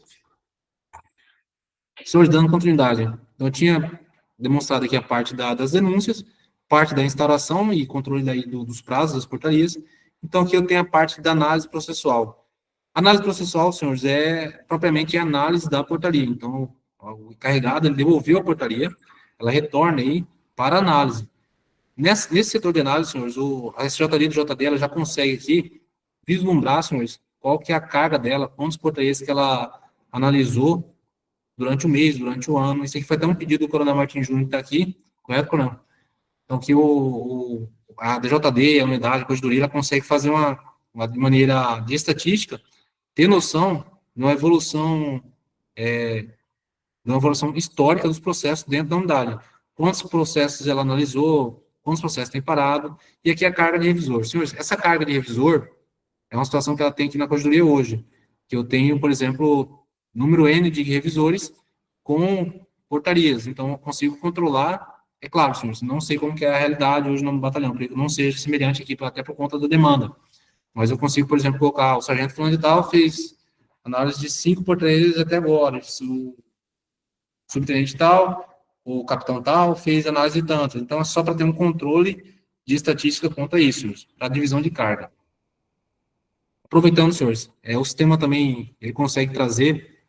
Senhores, dando continuidade, então, eu tinha demonstrado aqui a parte das denúncias, parte da instauração e controle daí dos prazos das portarias. Então, aqui eu tenho a parte da análise processual. Análise processual, senhores, propriamente a análise da portaria. Então, o encarregado, ele devolveu a portaria, ela retorna aí para análise. Nesse setor de análise, senhores, a SJD do JD, ela já consegue aqui vislumbrar, senhores, qual que é a carga dela, quantas portarias que ela analisou durante o mês, durante o ano. Isso aqui foi até um pedido do Coronel Martins Júnior, que está aqui, correto, Coronel? Então, que a DJD, a unidade, a corregedoria, ela consegue fazer de maneira de estatística, ter noção de uma evolução histórica dos processos dentro da unidade. Quantos processos ela analisou, quantos processos tem parado, e aqui a carga de revisor. Senhores, essa carga de revisor é uma situação que ela tem aqui na corregedoria hoje, que eu tenho, por exemplo, número N de revisores com portarias, então eu consigo controlar, é claro, senhores, não sei como que é a realidade hoje no batalhão, porque não seja semelhante aqui, até por conta da demanda, mas eu consigo, por exemplo, colocar o sargento fulano de tal fez análise de 5 portarias até agora, o subtenente tal, o capitão tal, fez análise de tanto. Então, é só para ter um controle de estatística quanto a isso, para a divisão de carga. Aproveitando, senhores, o sistema também, ele consegue trazer,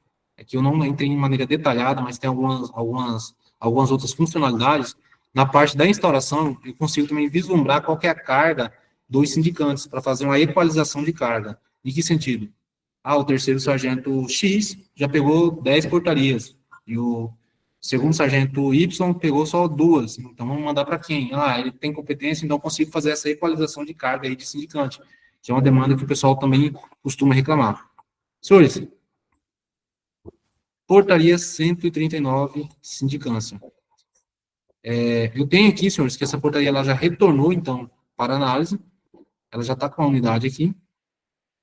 que eu não entrei de maneira detalhada, mas tem algumas outras funcionalidades. Na parte da instauração, eu consigo também vislumbrar qual que é a carga dos sindicantes, para fazer uma equalização de carga. Em que sentido? O terceiro sargento X já pegou 10 portarias, e o segundo sargento Y pegou só 2, então vamos mandar para quem? Ele tem competência, então eu consigo fazer essa equalização de carga aí de sindicante, que é uma demanda que o pessoal também costuma reclamar. Senhores, portaria 139, sindicância. Eu tenho aqui, senhores, que essa portaria ela já retornou, então, para análise, ela já está com a unidade aqui,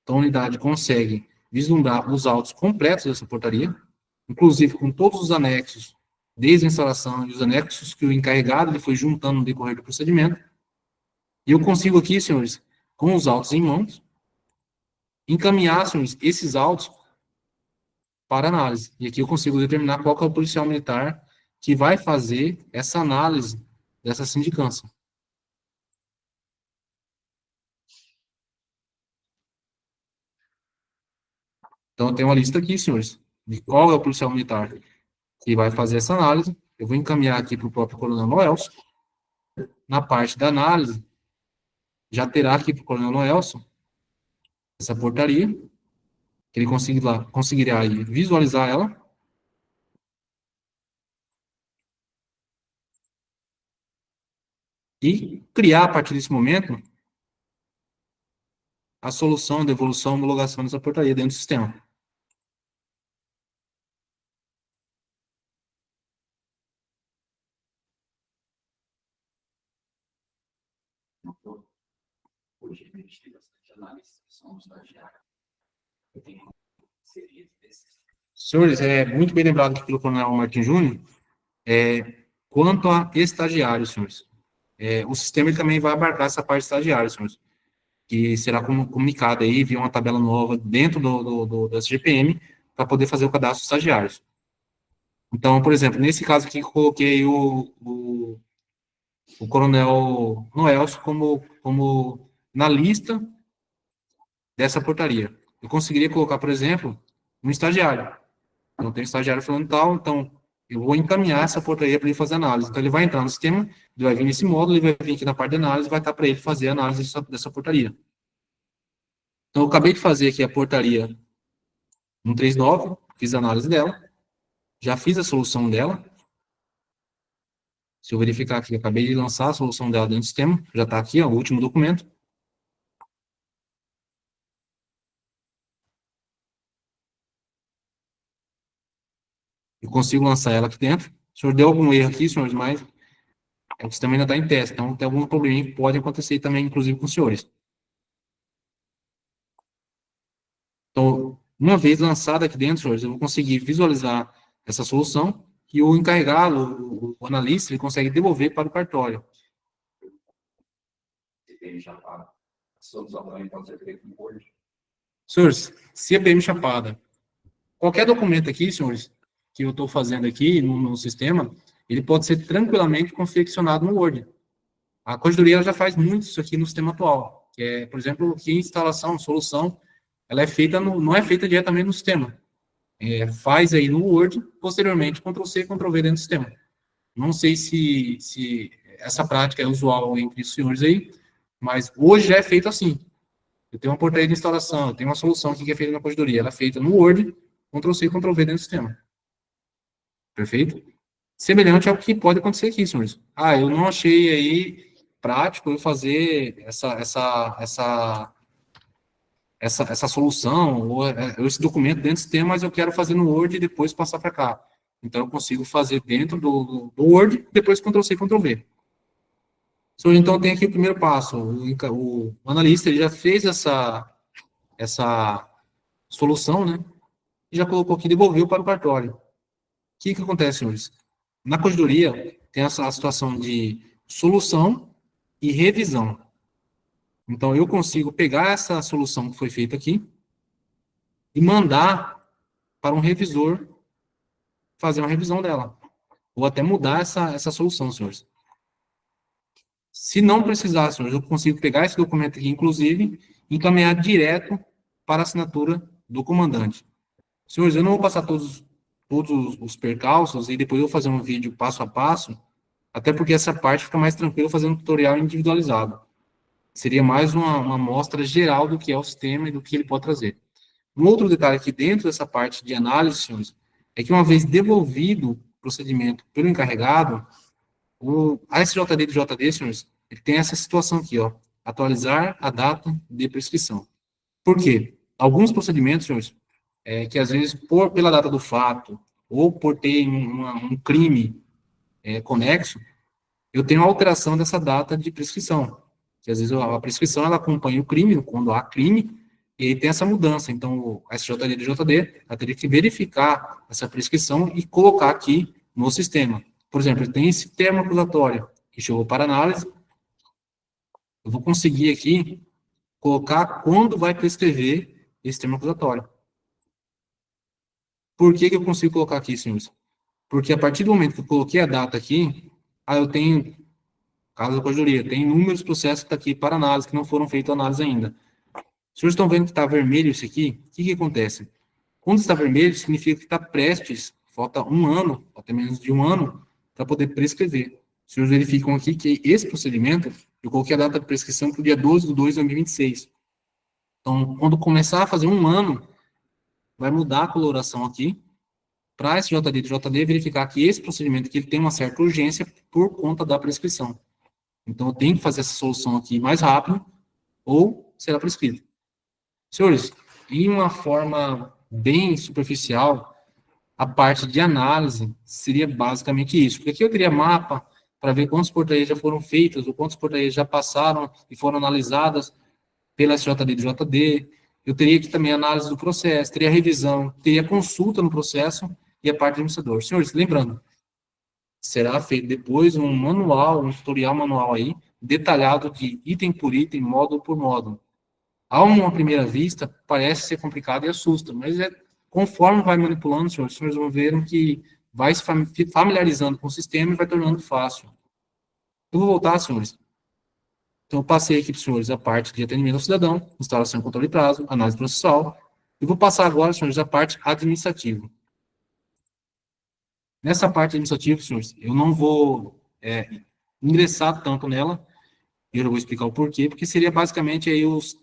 então a unidade consegue vislumbrar os autos completos dessa portaria, inclusive com todos os anexos, desde a instalação e os anexos que o encarregado ele foi juntando no decorrer do procedimento, e eu consigo aqui, senhores, com os autos em mãos, encaminhar, senhores, esses autos para análise. E aqui eu consigo determinar qual que é o policial militar que vai fazer essa análise dessa sindicância. Então, eu tenho uma lista aqui, senhores, de qual é o policial militar que vai fazer essa análise. Eu vou encaminhar aqui para o próprio Coronel Noelson. Na parte da análise, já terá aqui para o Coronel Noelson essa portaria, que ele conseguirá aí visualizar ela. E criar, a partir desse momento, a solução, devolução, homologação dessa portaria dentro do sistema. Senhores, muito bem lembrado aqui pelo Coronel Martin Júnior, quanto a estagiários, senhores. O sistema ele também vai abarcar essa parte de estagiários, senhores, que será comunicado aí via uma tabela nova dentro da SGPM para poder fazer o cadastro de estagiários. Então, por exemplo, nesse caso aqui, eu coloquei o Coronel Noelso como na lista dessa portaria. Eu conseguiria colocar, por exemplo, um estagiário. Então, tem um estagiário falando tal, então eu vou encaminhar essa portaria para ele fazer análise. Então, ele vai entrar no sistema, ele vai vir nesse módulo, ele vai vir aqui na parte de análise, vai estar para ele fazer a análise dessa portaria. Então, eu acabei de fazer aqui a portaria 139, fiz a análise dela, já fiz a solução dela. Se eu verificar aqui, eu acabei de lançar a solução dela dentro do sistema, já está aqui, ó, o último documento. Eu consigo lançar ela aqui dentro. O senhor deu algum erro aqui, senhores, mas o sistema ainda está em teste, então tem algum probleminha que pode acontecer também, inclusive com os senhores. Então, uma vez lançada aqui dentro, senhores, eu vou conseguir visualizar essa solução e o encarregado, o analista, ele consegue devolver para o cartório. Senhores, CPM chapada. Qualquer documento aqui, senhores, que eu estou fazendo aqui no sistema, ele pode ser tranquilamente confeccionado no Word. A corregedoria ela já faz muito isso aqui no sistema atual, que é, por exemplo, que instalação, solução, ela é feita, não é feita diretamente no sistema. Faz aí no Word, posteriormente, Ctrl+C, Ctrl+V dentro do sistema. Não sei se essa prática é usual entre os senhores aí, mas hoje já é feito assim. Eu tenho uma portaria de instalação, eu tenho uma solução aqui que é feita na corregedoria, ela é feita no Word, Ctrl+C, Ctrl+V dentro do sistema. Perfeito? Semelhante ao que pode acontecer aqui, senhores. Eu não achei aí prático eu fazer essa solução, ou esse documento dentro do sistema, mas eu quero fazer no Word e depois passar para cá. Então, eu consigo fazer dentro do Word, depois Ctrl+C, Ctrl+V. Então, tem aqui o primeiro passo. O analista ele já fez essa solução, né? E já colocou aqui, devolveu para o cartório. O que acontece, senhores? Na corregedoria, tem essa situação de solução e revisão. Então, eu consigo pegar essa solução que foi feita aqui e mandar para um revisor fazer uma revisão dela. Ou até mudar essa solução, senhores. Se não precisar, senhores, eu consigo pegar esse documento aqui, inclusive, e encaminhar direto para a assinatura do comandante. Senhores, eu não vou passar todos os percalços e depois eu vou fazer um vídeo passo a passo, até porque essa parte fica mais tranquila fazendo um tutorial individualizado. Seria mais uma amostra geral do que é o sistema e do que ele pode trazer. Um outro detalhe aqui dentro dessa parte de análise, senhores, é que uma vez devolvido o procedimento pelo encarregado, a SJD do JD, senhores, ele tem essa situação aqui, ó, atualizar a data de prescrição. Por quê? Alguns procedimentos, senhores, que às vezes, pela data do fato, ou por ter um crime conexo, eu tenho a alteração dessa data de prescrição. Que às vezes a prescrição ela acompanha o crime, quando há crime, e aí tem essa mudança. Então, a SJD do JD, ela teria que verificar essa prescrição e colocar aqui no sistema. Por exemplo, tem esse termo acusatório que chegou para análise, eu vou conseguir aqui colocar quando vai prescrever esse termo acusatório. Por que eu consigo colocar aqui, senhores? Porque a partir do momento que eu coloquei a data aqui, eu tenho, caso da corregedoria, tem inúmeros processos que estão aqui para análise, que não foram feitos análise ainda. Os senhores estão vendo que está vermelho isso aqui? O que acontece? Quando está vermelho, significa que está prestes, falta um ano, até menos de um ano, para poder prescrever. Os senhores verificam aqui que esse procedimento, eu coloquei a data de prescrição para o dia 12/2/2026. Então, quando começar a fazer um ano, vai mudar a coloração aqui, para a SJD do JD verificar que esse procedimento aqui ele tem uma certa urgência por conta da prescrição. Então, eu tenho que fazer essa solução aqui mais rápido, ou será prescrito. Senhores, em uma forma bem superficial, a parte de análise seria basicamente isso. Porque aqui eu teria mapa para ver quantos portarias já foram feitas, ou quantos portarias já passaram e foram analisadas pela SJD e JD. Eu teria aqui também análise do processo, teria revisão, teria consulta no processo e a parte do administrador. Senhores, lembrando, será feito depois um manual, um tutorial manual aí, detalhado de item por item, módulo por módulo. A uma primeira vista, parece ser complicado e assusta, mas conforme vai manipulando, os senhores vão ver que vai se familiarizando com o sistema e vai tornando fácil. Eu vou voltar, senhores. Então, eu passei aqui para os senhores a parte de atendimento ao cidadão, instalação e controle de prazo, análise processual, e vou passar agora, senhores, a parte administrativa. Nessa parte administrativa, senhores, eu não vou ingressar tanto nela, e eu já vou explicar o porquê, porque seria basicamente aí os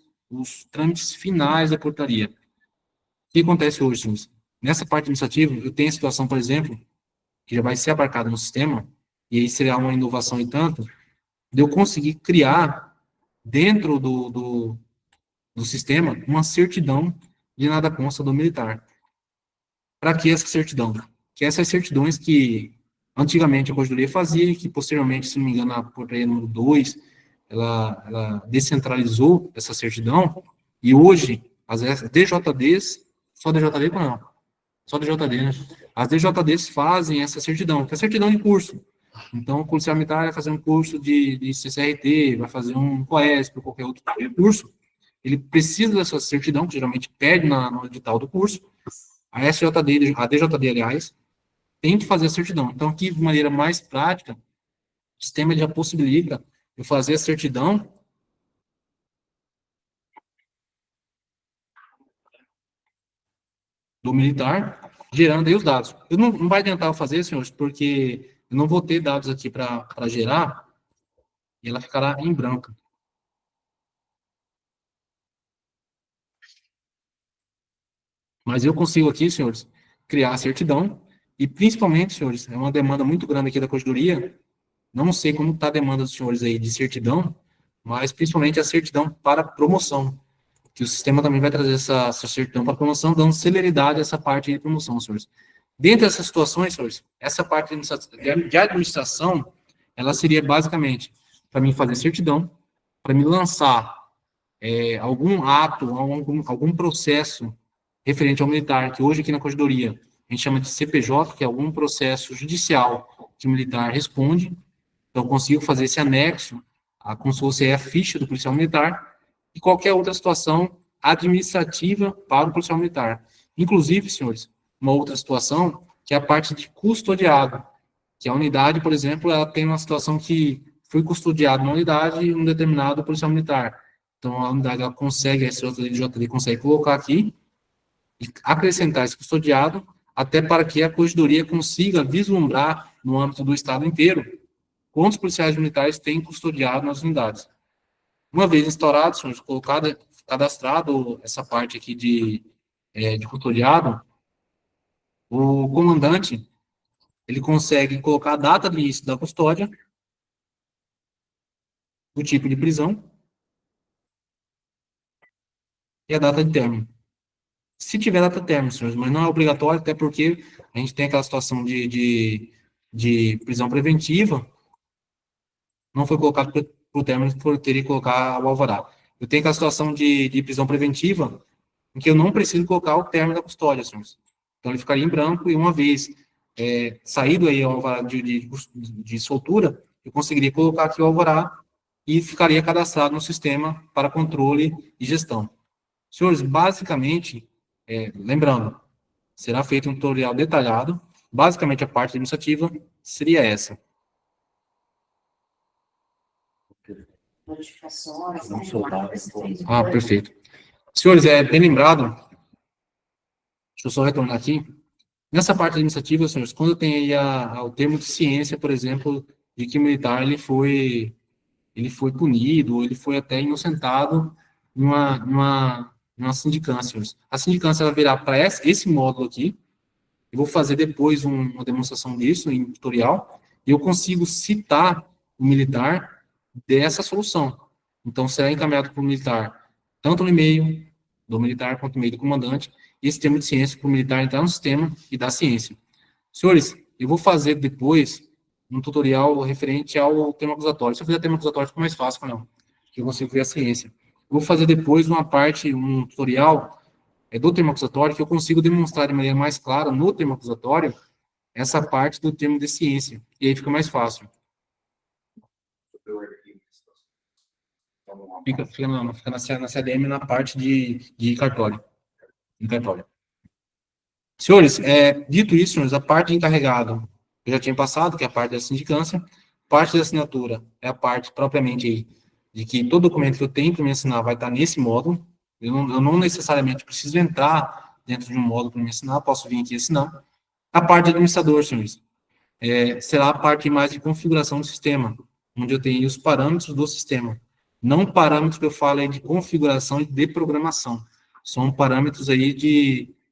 trâmites finais da portaria. O que acontece hoje, senhores? Nessa parte administrativa, eu tenho a situação, por exemplo, que já vai ser abarcada no sistema, e aí será uma inovação e tanto, de eu conseguir criar, dentro do sistema, uma certidão de nada consta do militar. Para que essa certidão? Que essas certidões que antigamente a Corregedoria fazia, e que posteriormente, se não me engano, a portaria número 2, ela descentralizou essa certidão, e hoje as DJDs, só DJD não, só DJD, né? As DJDs fazem essa certidão, que é a certidão de curso. Então, o policial militar vai fazer um curso de CCRT, vai fazer um COESP, ou qualquer outro curso, ele precisa dessa certidão, que geralmente pede no edital do curso. A SJD, a DJD, aliás, tem que fazer a certidão. Então, aqui, de maneira mais prática, o sistema já possibilita eu fazer a certidão do militar, gerando aí os dados. Eu não vai tentar fazer, senhores, porque eu não vou ter dados aqui para gerar, e ela ficará em branco. Mas eu consigo aqui, senhores, criar a certidão, e principalmente, senhores, é uma demanda muito grande aqui da Corregedoria, não sei como está a demanda dos senhores aí de certidão, mas principalmente a certidão para promoção, que o sistema também vai trazer essa certidão para promoção, dando celeridade a essa parte de promoção, senhores. Dentre essas situações, senhores, essa parte de administração, ela seria basicamente para mim fazer certidão, para me lançar algum ato, algum processo referente ao militar, que hoje aqui na Corregedoria a gente chama de CPJ, que é algum processo judicial que o militar responde. Então, eu consigo fazer esse anexo, como se fosse a ficha do policial militar, e qualquer outra situação administrativa para o policial militar. Inclusive, senhores, uma outra situação, que é a parte de custodiado, que a unidade, por exemplo, ela tem uma situação que foi custodiado na unidade um determinado policial militar. Então, a unidade ela consegue, a SJD consegue colocar aqui, e acrescentar esse custodiado, até para que a Corregedoria consiga vislumbrar, no âmbito do Estado inteiro, quantos policiais militares têm custodiado nas unidades. Uma vez instaurado, senhores, cadastrado essa parte aqui de custodiado, o comandante, ele consegue colocar a data de início da custódia, o tipo de prisão e a data de término. Se tiver data de término, senhores, mas não é obrigatório, até porque a gente tem aquela situação de prisão preventiva, não foi colocado para o término, teria que colocar o alvará. Eu tenho aquela situação de prisão preventiva, em que eu não preciso colocar o término da custódia, senhores. Então, ele ficaria em branco, e uma vez saído aí o alvará de soltura, eu conseguiria colocar aqui o alvará e ficaria cadastrado no sistema para controle e gestão. Senhores, basicamente, lembrando, será feito um tutorial detalhado, basicamente a parte administrativa seria essa.
Notificações,
Não
né?
soltar.
Ah, perfeito. Senhores, bem lembrado, deixa eu só retornar aqui. Nessa parte administrativa, senhores, quando tem aí o termo de ciência, por exemplo, de que o militar ele foi punido, ou ele foi até inocentado numa sindicância, senhores. A sindicância ela virá para esse módulo aqui. Eu vou fazer depois uma demonstração disso em tutorial, e eu consigo citar o militar dessa solução. Então, será encaminhado para o militar, tanto no e-mail, do militar quanto e-mail do comandante, e esse termo de ciência para o militar entrar no sistema e dar ciência. Senhores, eu vou fazer depois um tutorial referente ao termo acusatório. Se eu fizer termo acusatório, fica mais fácil, não, que eu consigo ver a ciência. Eu vou fazer depois um tutorial do termo acusatório, que eu consigo demonstrar de maneira mais clara no termo acusatório essa parte do termo de ciência, e aí fica mais fácil. Fica na CADM, na parte de cartório. Em cartório. Senhores, dito isso, senhores, a parte de encarregado eu já tinha passado, que é a parte da sindicância. Parte da assinatura é a parte propriamente aí, de que todo documento que eu tenho para me assinar vai estar nesse módulo. Eu não necessariamente preciso entrar dentro de um módulo para me assinar, posso vir aqui e assinar. A parte de administrador, senhores, será a parte mais de configuração do sistema, onde eu tenho os parâmetros do sistema. Não parâmetros que eu falo aí de configuração e de programação. São parâmetros aí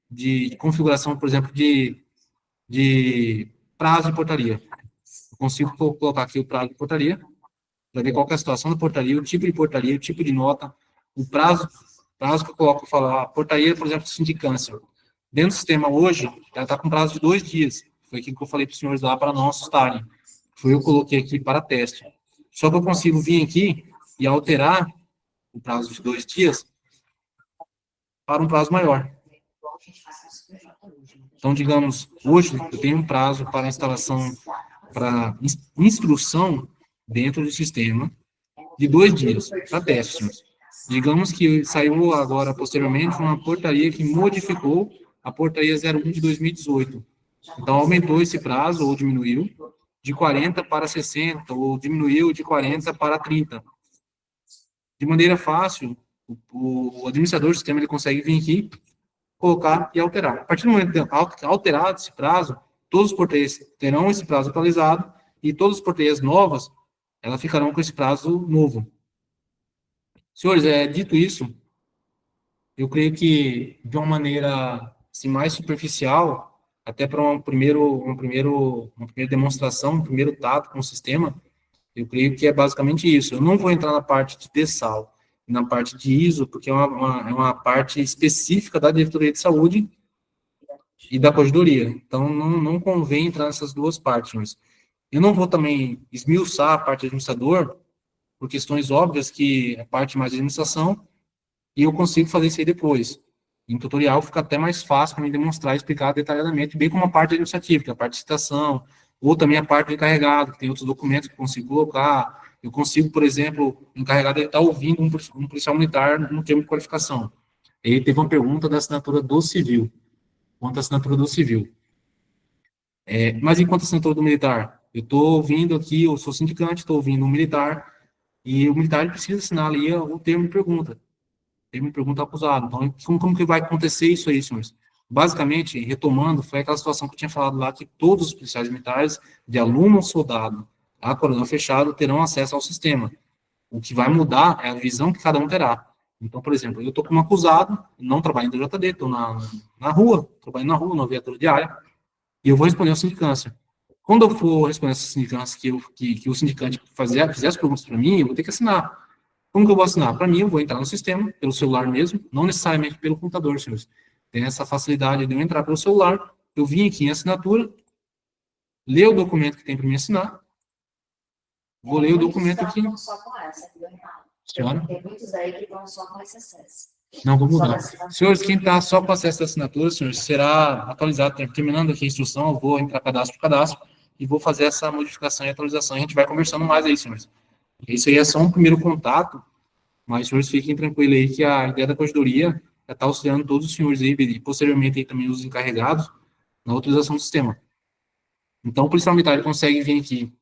de configuração, por exemplo, de prazo de portaria. Eu consigo colocar aqui o prazo de portaria, para ver qual que é a situação da portaria, o tipo de portaria, o tipo de nota, o prazo que eu coloco, eu falo, a portaria, por exemplo, de sindicância. Dentro do sistema hoje, ela está com prazo de 2 dias. Foi aquilo que eu falei para os senhores lá, para não assustarem. Foi eu coloquei aqui para teste. Só que eu consigo vir aqui e alterar o prazo de 2 dias para um prazo maior. Então, digamos, hoje eu tenho um prazo para instalação, para instrução dentro do sistema de 2 dias, para teste. Digamos que saiu agora, posteriormente, uma portaria que modificou a portaria 01 de 2018. Então, aumentou esse prazo, ou diminuiu, de 40 para 60, ou diminuiu de 40 para 30. De maneira fácil, o administrador do sistema ele consegue vir aqui, colocar e alterar. A partir do momento de alterado esse prazo, todos os porteiros terão esse prazo atualizado e todas as porteiras novas, elas ficarão com esse prazo novo. Senhores, dito isso, eu creio que, de uma maneira assim, mais superficial, até para uma primeira demonstração, um primeiro tato com o sistema, eu creio que é basicamente isso. Eu não vou entrar na parte de DESAL, na parte de ISO, porque é uma parte específica da diretoria de saúde e da corregedoria. Então, não convém entrar nessas duas partes. Mas eu não vou também esmiuçar a parte de administrador, por questões óbvias, que é a parte mais de administração, e eu consigo fazer isso aí depois. Em tutorial fica até mais fácil para me demonstrar e explicar detalhadamente, bem como a parte administrativa, que é a parte de citação, ou também a parte do encarregado, que tem outros documentos que eu consigo colocar. Eu consigo, por exemplo, o encarregado estar ouvindo um policial militar no termo de qualificação. Ele teve uma pergunta da assinatura do civil. Quanto à assinatura do civil. Mas enquanto assinatura do militar, eu estou ouvindo aqui, eu sou sindicante, estou ouvindo um militar, e o militar ele precisa assinar ali o termo de pergunta. Termo de pergunta ao acusado. Então, como que vai acontecer isso aí, senhores? Basicamente, retomando, foi aquela situação que eu tinha falado lá, que todos os policiais militares, de aluno ou soldado, a coronel fechado, terão acesso ao sistema. O que vai mudar é a visão que cada um terá. Então, por exemplo, eu estou como acusado, não trabalho em DJD, estou na rua, trabalhando na rua, na viatura diária, e eu vou responder ao sindicância. Quando eu for responder essa sindicância, que o sindicante fizer as perguntas para mim, eu vou ter que assinar. Como que eu vou assinar? Para mim, eu vou entrar no sistema, pelo celular mesmo, não necessariamente pelo computador, senhores. Tem essa facilidade de eu entrar pelo celular, eu vim aqui em assinatura, ler o documento que tem para me assinar, vou ler o documento aqui. Senhora?
Tem muitos aí que vão só com esse acesso.
Não, vou mudar. Senhores, quem está só com acesso à assinatura, senhores, será atualizado. Terminando aqui a instrução, eu vou entrar cadastro por cadastro e vou fazer essa modificação e atualização. A gente vai conversando mais aí, senhores. Isso aí é só um primeiro contato, mas, senhores, fiquem tranquilos aí que a ideia da corregedoria é estar auxiliando todos os senhores aí, e posteriormente aí também os encarregados, na utilização do sistema. Então, o policial militar ele consegue vir aqui,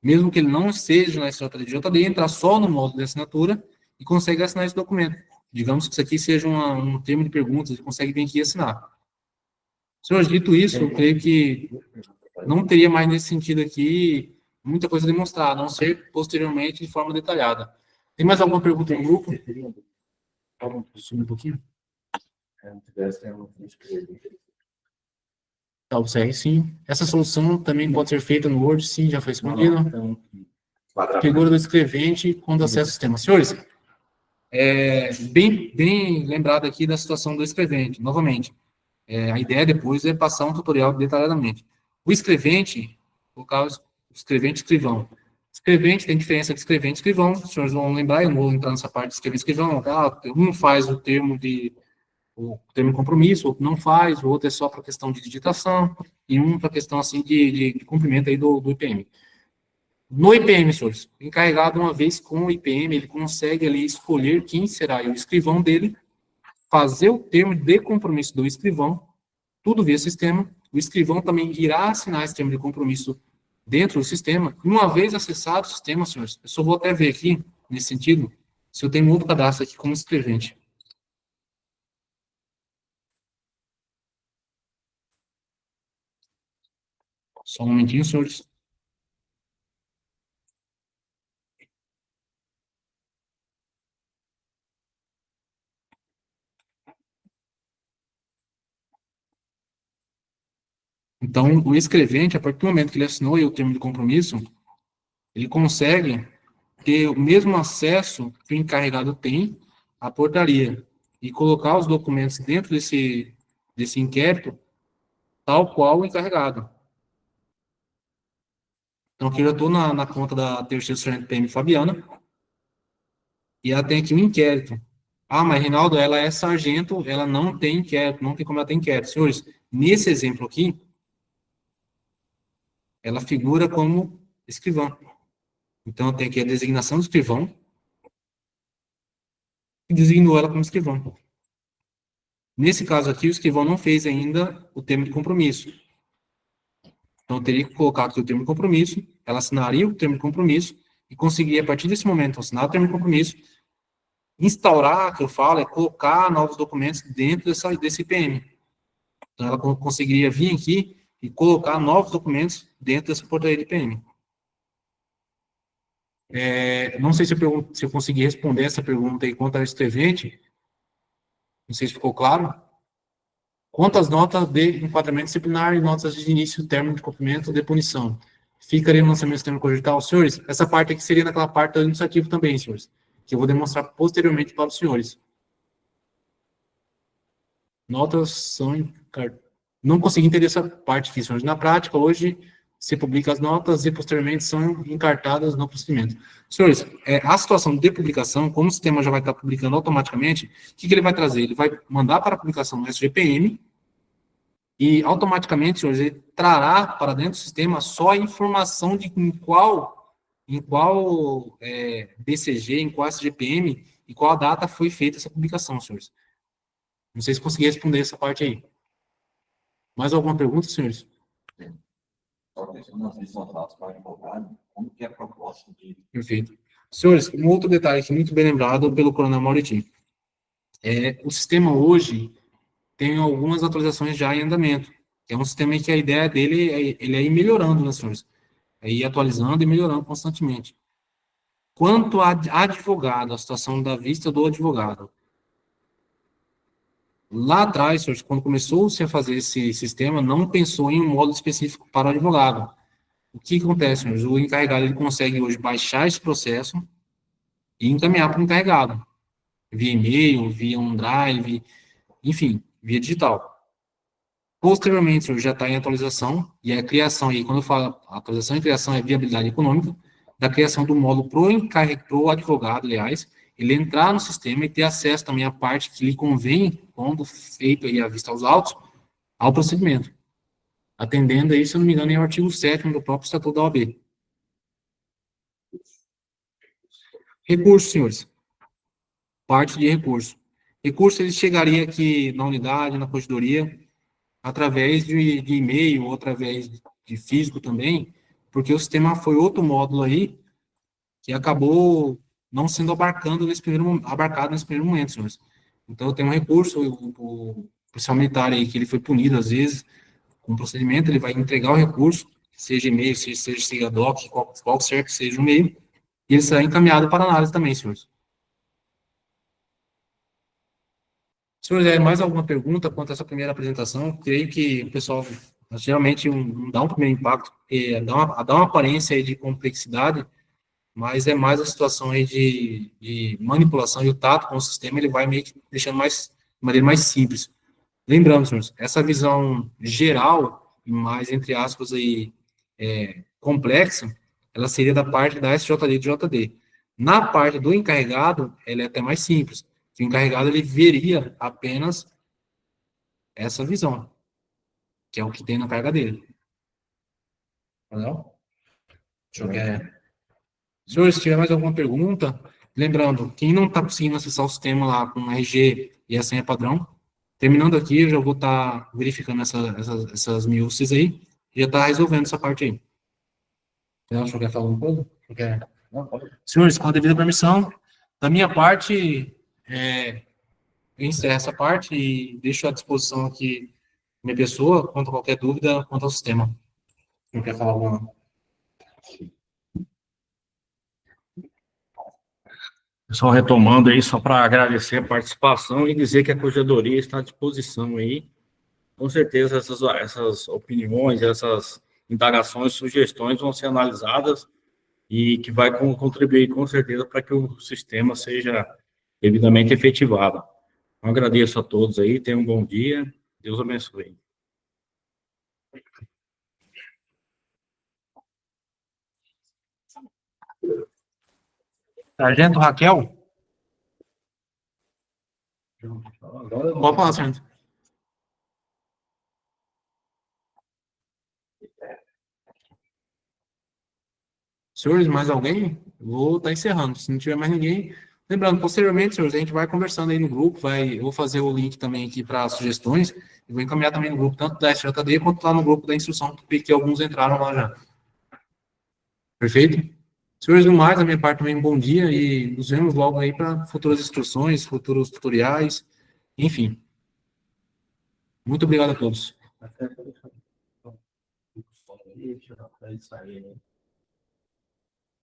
mesmo que ele não esteja na SJD, entrar só no módulo de assinatura e consegue assinar esse documento. Digamos que isso aqui seja um termo de perguntas, ele consegue vir aqui e assinar. Senhores, dito isso, eu creio que não teria mais nesse sentido aqui muita coisa a demonstrar, a não ser posteriormente de forma detalhada. Tem mais alguma pergunta no grupo? Subir um pouquinho. Tá, o CR, sim. Essa solução também pode ser feita no Word, sim, já foi respondido. Figura do escrevente quando acessa o sistema. Senhores, Bem lembrado aqui da situação do escrevente, novamente. A ideia depois é passar um tutorial detalhadamente. O escrevente, no caso, escrevente e escrivão. Escrevente tem diferença de escrevente e escrivão, os senhores vão lembrar, eu não vou entrar nessa parte de escrevente e escrivão. Um faz o termo de compromisso, outro não faz, o outro é só para questão de digitação, e um para questão assim de cumprimento aí do IPM. No IPM, senhores, encarregado uma vez com o IPM, ele consegue ali escolher quem será o escrivão dele, fazer o termo de compromisso do escrivão, tudo via sistema. O escrivão também irá assinar esse termo de compromisso dentro do sistema. Uma vez acessado o sistema, senhores, eu só vou até ver aqui, nesse sentido, se eu tenho outro cadastro aqui como escrevente. Só um momentinho, senhores. Então, o escrevente, a partir do momento que ele assinou o termo de compromisso, ele consegue ter o mesmo acesso que o encarregado tem à portaria e colocar os documentos dentro desse inquérito, tal qual o encarregado. Então, aqui eu já estou na conta da terceira sargento PM Fabiana, e ela tem aqui um inquérito. Mas Reinaldo, ela é sargento, ela não tem inquérito, não tem como ela ter inquérito. Senhores, nesse exemplo aqui, ela figura como escrivão. Então, eu tenho aqui a designação do escrivão, e designou ela como escrivão. Nesse caso aqui, o escrivão não fez ainda o termo de compromisso. Então, eu teria que colocar aqui o termo de compromisso, ela assinaria o termo de compromisso, e conseguiria, a partir desse momento, assinar o termo de compromisso, instaurar, que eu falo, colocar novos documentos dentro desse IPM. Então, ela conseguiria vir aqui e colocar novos documentos dentro dessa portaria de IPM. Não sei se eu consegui responder essa pergunta aí quanto ao escrevente. Não sei se ficou claro. Quanto às notas de enquadramento disciplinar e notas de início, termo de cumprimento de punição, ficaria no lançamento do sistema codital? Senhores, essa parte aqui seria naquela parte do administrativo também, senhores, que eu vou demonstrar posteriormente para os senhores. Notas são... Não consegui entender essa parte aqui, senhores. Na prática, hoje, se publica as notas e posteriormente são encartadas no procedimento. Senhores, a situação de publicação, como o sistema já vai estar publicando automaticamente, o que ele vai trazer? Ele vai mandar para a publicação no SGPM e automaticamente, senhores, ele trará para dentro do sistema só a informação de em qual BCG, em qual SGPM e qual a data foi feita essa publicação, senhores. Não sei se consegui responder essa parte aí. Mais alguma pergunta, senhores? Perfeito. Senhores, um outro detalhe aqui, muito bem lembrado pelo Coronel Mauritinho. O sistema hoje tem algumas atualizações já em andamento. É um sistema que a ideia dele ele é ir melhorando, né, senhores? É ir atualizando e melhorando constantemente. Quanto a advogado, a situação da vista do advogado. Lá atrás, senhores, quando começou-se a fazer esse sistema, não pensou em um módulo específico para o advogado. O que acontece, senhores? O encarregado ele consegue hoje baixar esse processo e encaminhar para o encarregado. Via e-mail, via OneDrive, enfim, via digital. Posteriormente, senhores, já está em atualização, e a criação aí, quando eu falo atualização e criação, é viabilidade econômica, da criação do módulo para o advogado, aliás, ele entrar no sistema e ter acesso também à parte que lhe convém, quando feito aí a vista aos autos, ao procedimento. Atendendo aí, se eu não me engano, é o artigo 7º do próprio Estatuto da OAB. Recurso, senhores. Parte de recurso. Recurso, ele chegaria aqui na unidade, na corregedoria, através de e-mail, ou através de físico também, porque o sistema foi outro módulo aí, que acabou não sendo abarcado nesse primeiro momento, senhores. Então, eu tenho um recurso, o policial militar aí, que ele foi punido, às vezes, com o procedimento, ele vai entregar o recurso, seja e-mail, seja SIGADOC, qualquer que seja o meio, e ele será encaminhado para análise também, senhores. Senhores, mais alguma pergunta quanto a essa primeira apresentação? Creio que o pessoal, geralmente, dá um primeiro impacto, dá uma aparência aí de complexidade, mas é mais a situação aí de manipulação, e o tato com o sistema, ele vai meio que deixando mais, de maneira mais simples. Lembrando, senhores, essa visão geral, mais, entre aspas, aí, complexa, ela seria da parte da SJD e do JD. Na parte do encarregado, ela é até mais simples. O encarregado, ele veria apenas essa visão, que é o que tem na carga dele. Entendeu? Deixa eu ver. Senhores, se tiver mais alguma pergunta, lembrando, quem não está conseguindo acessar o sistema lá com o RG e a senha padrão, terminando aqui, eu já vou estar verificando essas minúcias aí, e já está resolvendo essa parte aí. Entendeu? Deixa eu falar alguma coisa? Senhores, com a devida permissão, da minha parte, eu encerro essa parte e deixo à disposição aqui minha pessoa, quanto a qualquer dúvida, quanto ao sistema. Não quer falar alguma?
Pessoal, retomando aí, só para agradecer a participação e dizer que a Corregedoria está à disposição aí. Com certeza, essas opiniões, essas indagações, sugestões vão ser analisadas e que vai contribuir, com certeza, para que o sistema seja devidamente efetivado. Eu agradeço a todos aí, tenham um bom dia, Deus abençoe.
Sargento Raquel? Pode falar, Sargento. Senhores, mais alguém? Vou estar encerrando. Se não tiver mais ninguém, lembrando, posteriormente, senhores, a gente vai conversando aí no grupo, eu vou fazer o link também aqui para sugestões, e vou encaminhar também no grupo, tanto da SJD quanto lá no grupo da instrução, que alguns entraram lá já. Perfeito? Senhores, no mais, da minha parte também, um bom dia, e nos vemos logo aí para futuras instruções, futuros tutoriais, enfim. Muito obrigado a todos.
Isso aí, né?